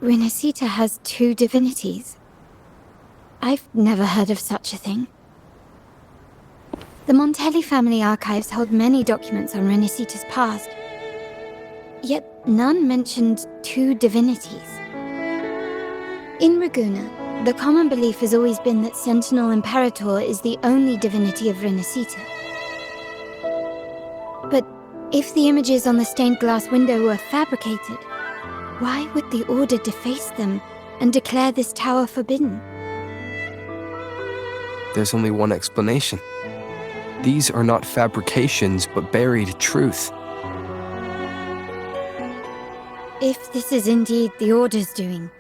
Rinascita has two divinities. I've never heard of such a thing. The Montelli family archives hold many documents on Rinascita's past, yet none mentioned two divinities. In Ragusa, the common belief has always been that Sentinel Imperator is the only divinity of Rinascita. But if the images on the stained glass window were fabricated, why would the Order deface them and declare this tower forbidden? There's only one explanation. These are not fabrications, but buried truth. If this is indeed the Order's doing,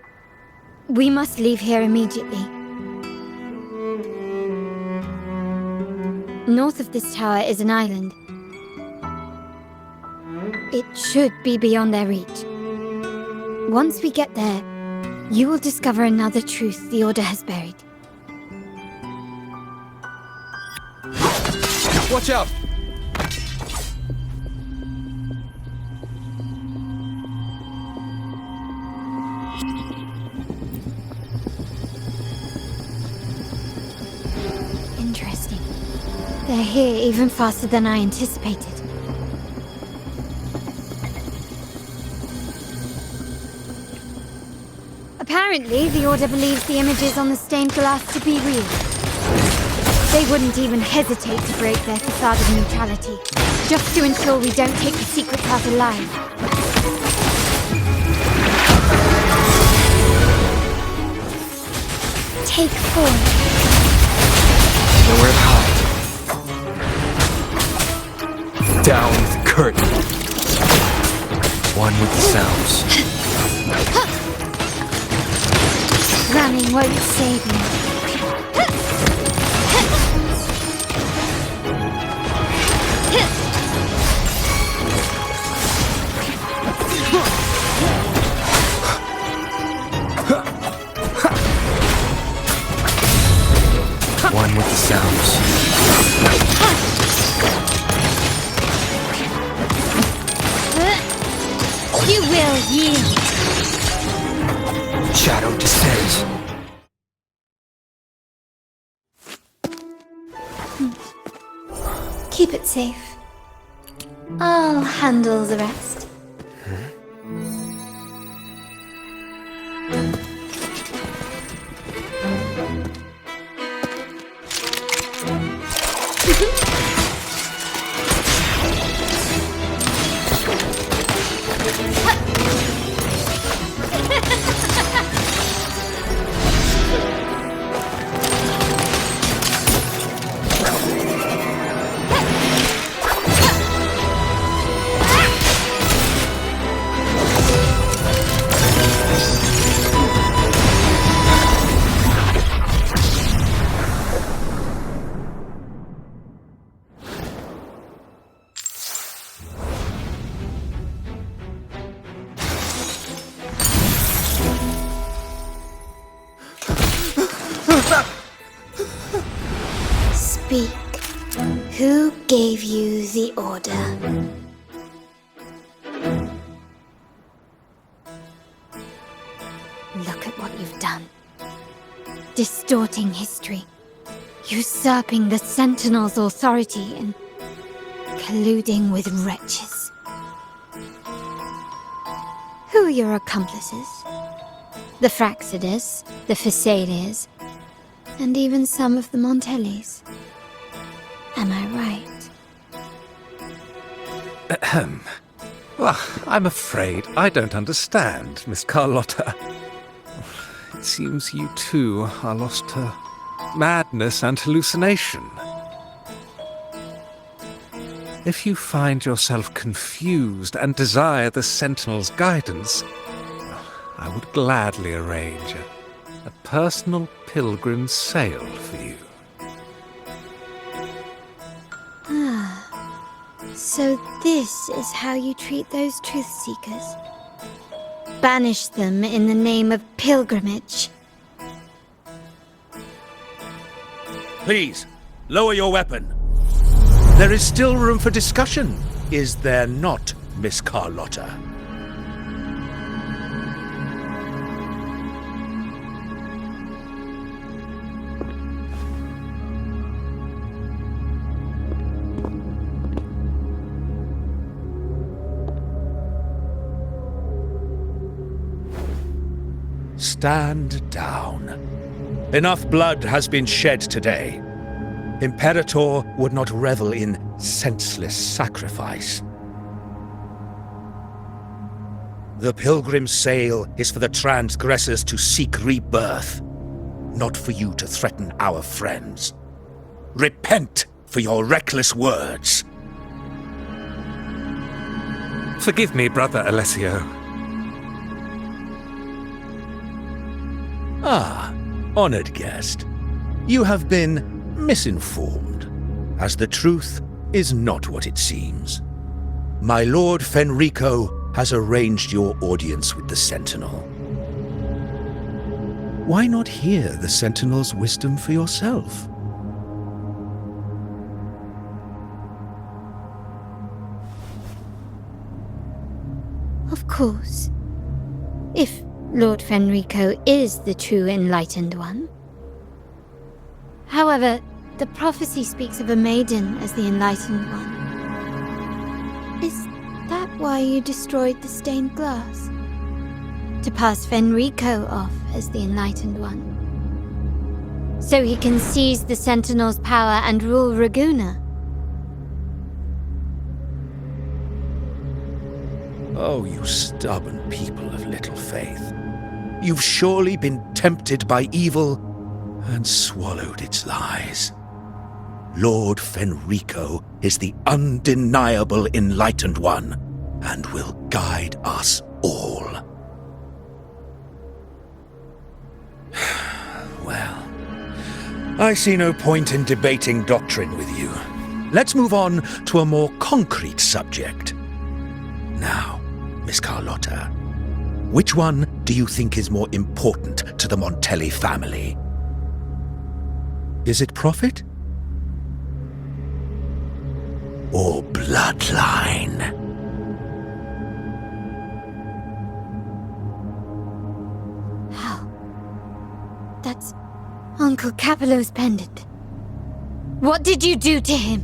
we must leave here immediately. North of this tower is an island. It should be beyond their reach. Once we get there, you will discover another truth the Order has buried. Watch out! Interesting. They're here even faster than I anticipated. Apparently, the Order believes the images on the stained glass to be real. They wouldn't even hesitate to break their facade of neutrality, just to ensure we don't take the secret path alive. Take 4. Nowhere to hide. Down the curtain. One with the sounds. Running won't save you. One with the sounds. You will yield. Shadow descends. Keep it safe. I'll handle the rest. Speak. Who gave you the order? Look at what you've done. Distorting history. Usurping the Sentinel's authority and colluding with wretches. Who are your accomplices? The Fraxidus, the Phasaelias, and even some of the Montellis. Am I right? Ahem. Well, I'm afraid I don't understand, Miss Carlotta. It seems you too are lost to madness and hallucination. If you find yourself confused and desire the Sentinel's guidance, I would gladly arrange a personal pilgrim's sail for you. So this is how you treat those truth seekers? Banish them in the name of pilgrimage. Please, lower your weapon. There is still room for discussion, is there not, Miss Carlotta? Stand down. Enough blood has been shed today. Imperator would not revel in senseless sacrifice. The pilgrim's sail is for the transgressors to seek rebirth, not for you to threaten our friends. Repent for your reckless words. Forgive me, Brother Alessio. Ah, honored guest. You have been misinformed, as the truth is not what it seems. My Lord Fenrico has arranged your audience with the Sentinel. Why not hear the Sentinel's wisdom for yourself? Of course. If Lord Fenrico is the true Enlightened One. However, the prophecy speaks of a maiden as the Enlightened One. Is that why you destroyed the stained glass? To pass Fenrico off as the Enlightened One? So he can seize the Sentinel's power and rule Raguna? Oh, you stubborn people of little faith. You've surely been tempted by evil and swallowed its lies. Lord Fenrico is the undeniable Enlightened One and will guide us all. Well, I see no point in debating doctrine with you. Let's move on to a more concrete subject. Now, Miss Carlotta, which one do you think is more important to the Montelli family? Is it profit? Or bloodline? How? That's Uncle Capello's pendant. What did you do to him?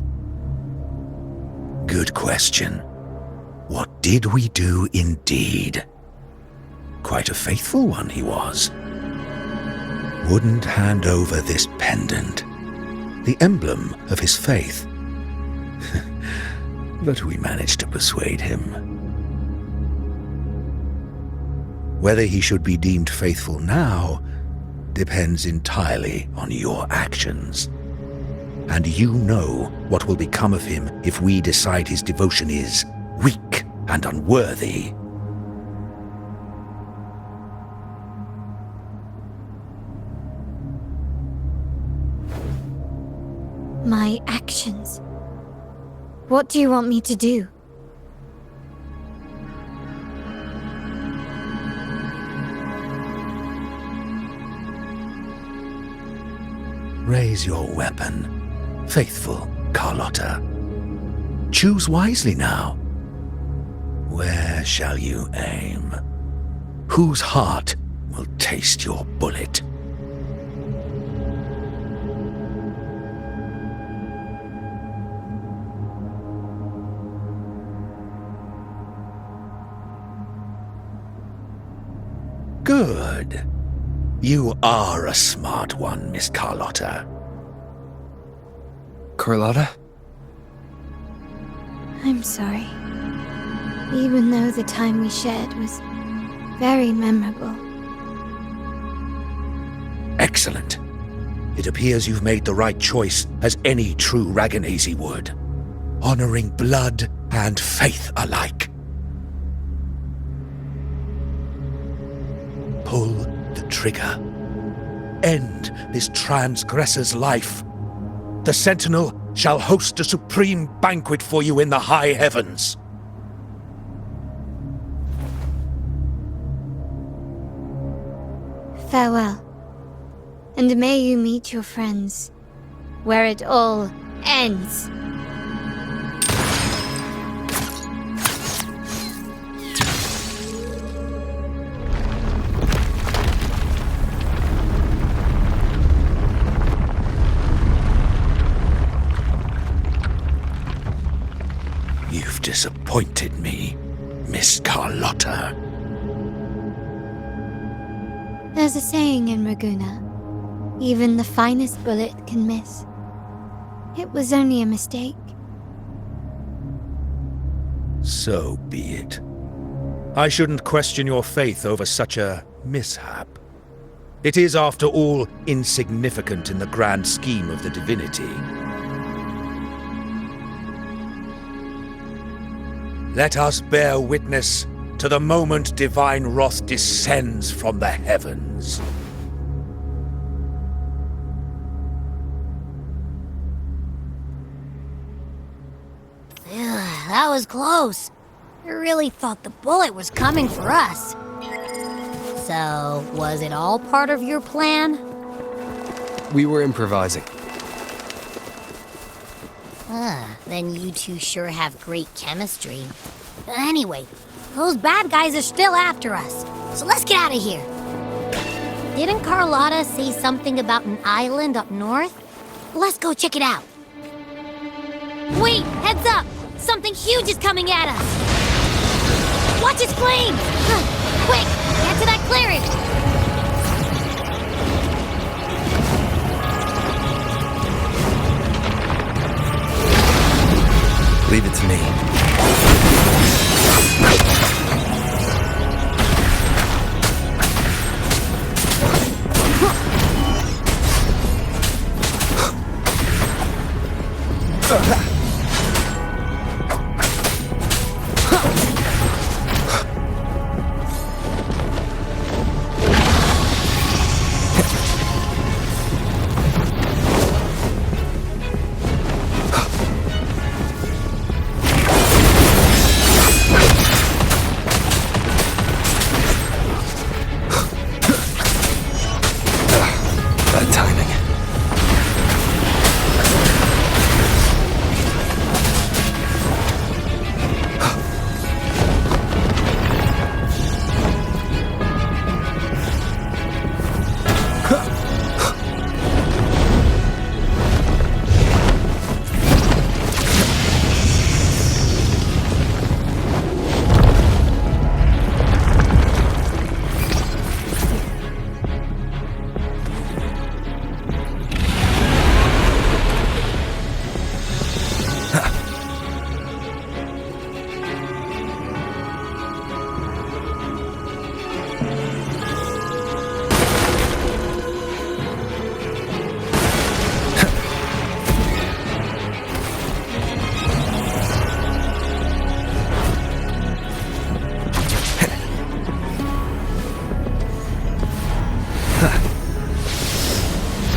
Good question. What did we do indeed? Quite a faithful one he was. Wouldn't hand over this pendant, the emblem of his faith. But we managed to persuade him. Whether he should be deemed faithful now depends entirely on your actions. And you know what will become of him if we decide his devotion is weak and unworthy. My actions. What do you want me to do? Raise your weapon Faithful Carlotta, choose wisely now. Where shall you aim? Whose heart will taste your bullet? Good. You are a smart one, Miss Carlotta. Carlotta? I'm sorry. Even though the time we shared was very memorable. Excellent. It appears you've made the right choice, as any true Raganazi would. Honoring blood and faith alike. Pull the trigger. End this transgressor's life. The Sentinel shall host a supreme banquet for you in the high heavens. Farewell. And may you meet your friends, where it all ends. You've disappointed me, Miss Carlotta. There's a saying in Raguna, even the finest bullet can miss. It was only a mistake. So be it. I shouldn't question your faith over such a mishap. It is, after all, insignificant in the grand scheme of the divinity. Let us bear witness to the moment divine wrath descends from the heavens. That was close. I really thought the bullet was coming for us. So, was it all part of your plan? We were improvising. Then you two sure have great chemistry. Anyway, those bad guys are still after us, so let's get out of here. Didn't Carlotta say something about an island up north? Let's go check it out. Wait, heads up! Something huge is coming at us! Watch its flames! Quick, get to that clearing! Leave it to me.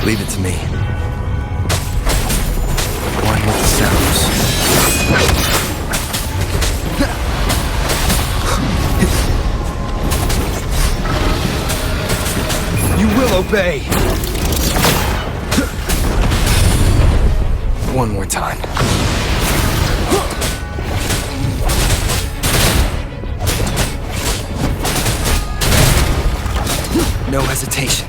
Leave it to me. One with the sounds. You will obey. One more time. No hesitation.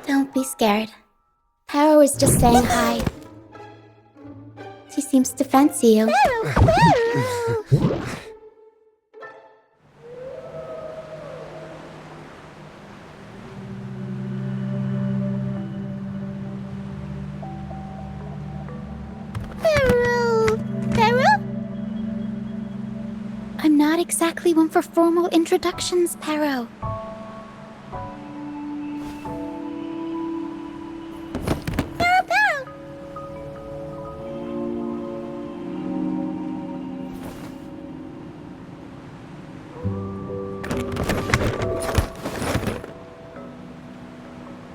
Don't be scared. Paro is just saying hi. She seems to fancy you. Paro? I'm not exactly one for formal introductions, Paro.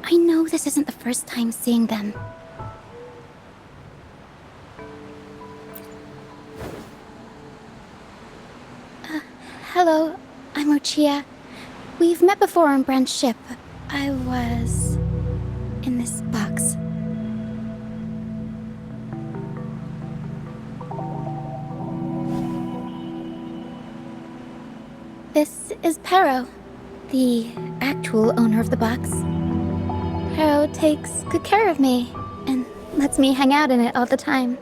I know this isn't the first time seeing them. Hello, I'm Lucia. We've met before on Brand's ship. I was in this box. This is Paro, the actual owner of the box. Paro takes good care of me and lets me hang out in it all the time.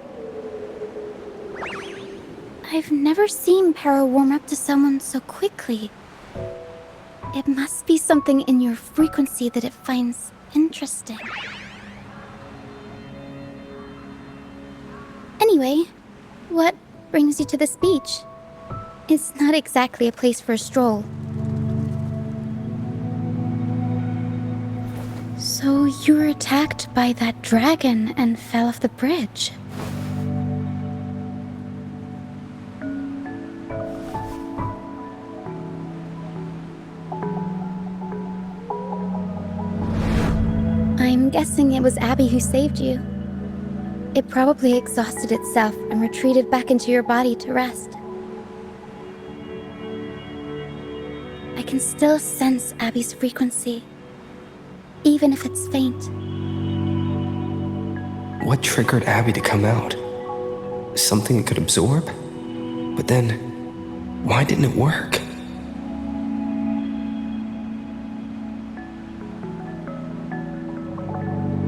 I've never seen Paro warm up to someone so quickly. It must be something in your frequency that it finds interesting. Anyway, what brings you to this beach? It's not exactly a place for a stroll. So you were attacked by that dragon and fell off the bridge. I'm guessing it was Abby who saved you. It probably exhausted itself and retreated back into your body to rest. I can still sense Abby's frequency, even if it's faint. What triggered Abby to come out? Something it could absorb? But then, why didn't it work?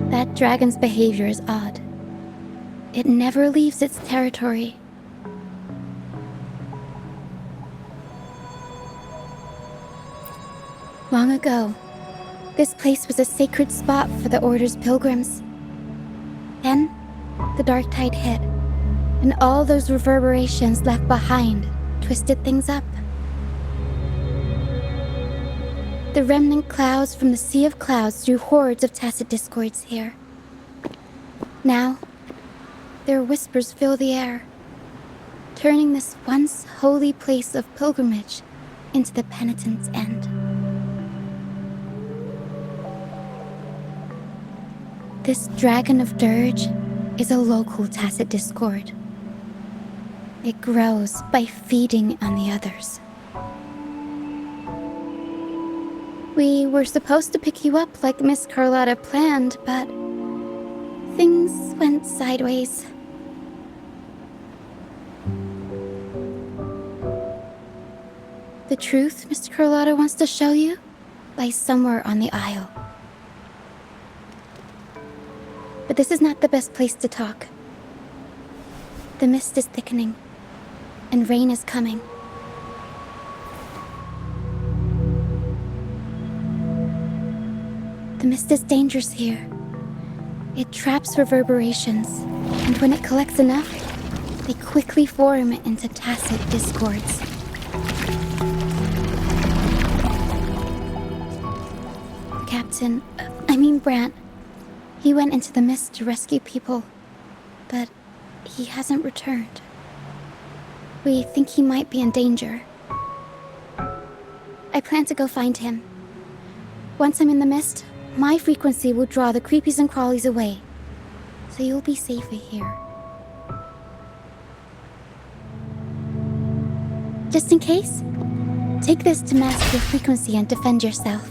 That dragon's behavior is odd. It never leaves its territory. Long ago, this place was a sacred spot for the Order's pilgrims. Then, the dark tide hit, and all those reverberations left behind twisted things up. The remnant clouds from the Sea of Clouds drew hordes of tacit discords here. Now, their whispers fill the air, turning this once holy place of pilgrimage into the penitent's end. This Dragon of Dirge is a local tacit discord. It grows by feeding on the others. We were supposed to pick you up like Miss Carlotta planned, but things went sideways. The truth Mr. Carlotta wants to show you lies somewhere on the aisle. But this is not the best place to talk. The mist is thickening, and rain is coming. The mist is dangerous here. It traps reverberations, and when it collects enough, they quickly form into tacit discords. Brant. He went into the mist to rescue people, but he hasn't returned. We think he might be in danger. I plan to go find him. Once I'm in the mist, my frequency will draw the creepies and crawlies away, so you'll be safer here. Just in case, take this to mask your frequency and defend yourself.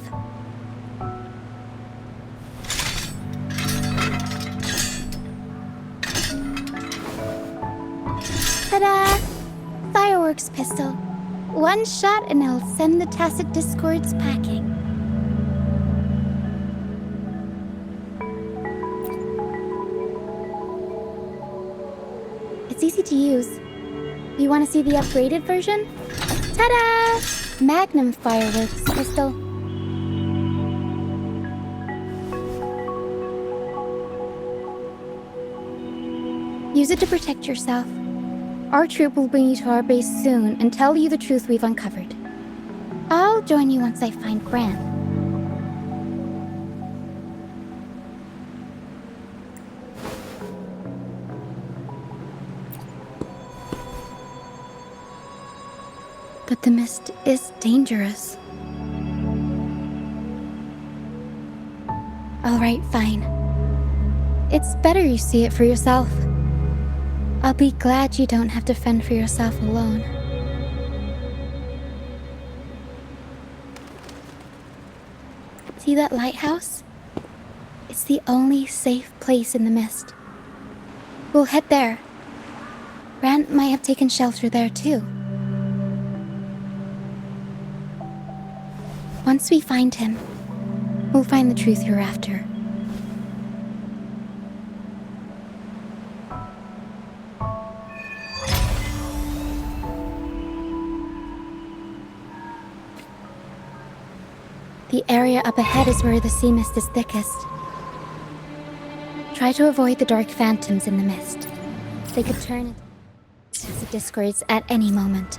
Ta-da! Fireworks pistol. One shot and it'll send the tacit discords packing. It's easy to use. You want to see the upgraded version? Ta-da! Magnum fireworks pistol. Use it to protect yourself. Our troop will bring you to our base soon and tell you the truth we've uncovered. I'll join you once I find Grant. But the mist is dangerous. Alright, fine. It's better you see it for yourself. I'll be glad you don't have to fend for yourself alone. See that lighthouse? It's the only safe place in the mist. We'll head there. Grant might have taken shelter there too. Once we find him, we'll find the truth you're after. The area up ahead is where the sea mist is thickest. Try to avoid the dark phantoms in the mist. They could turn into discords at any moment.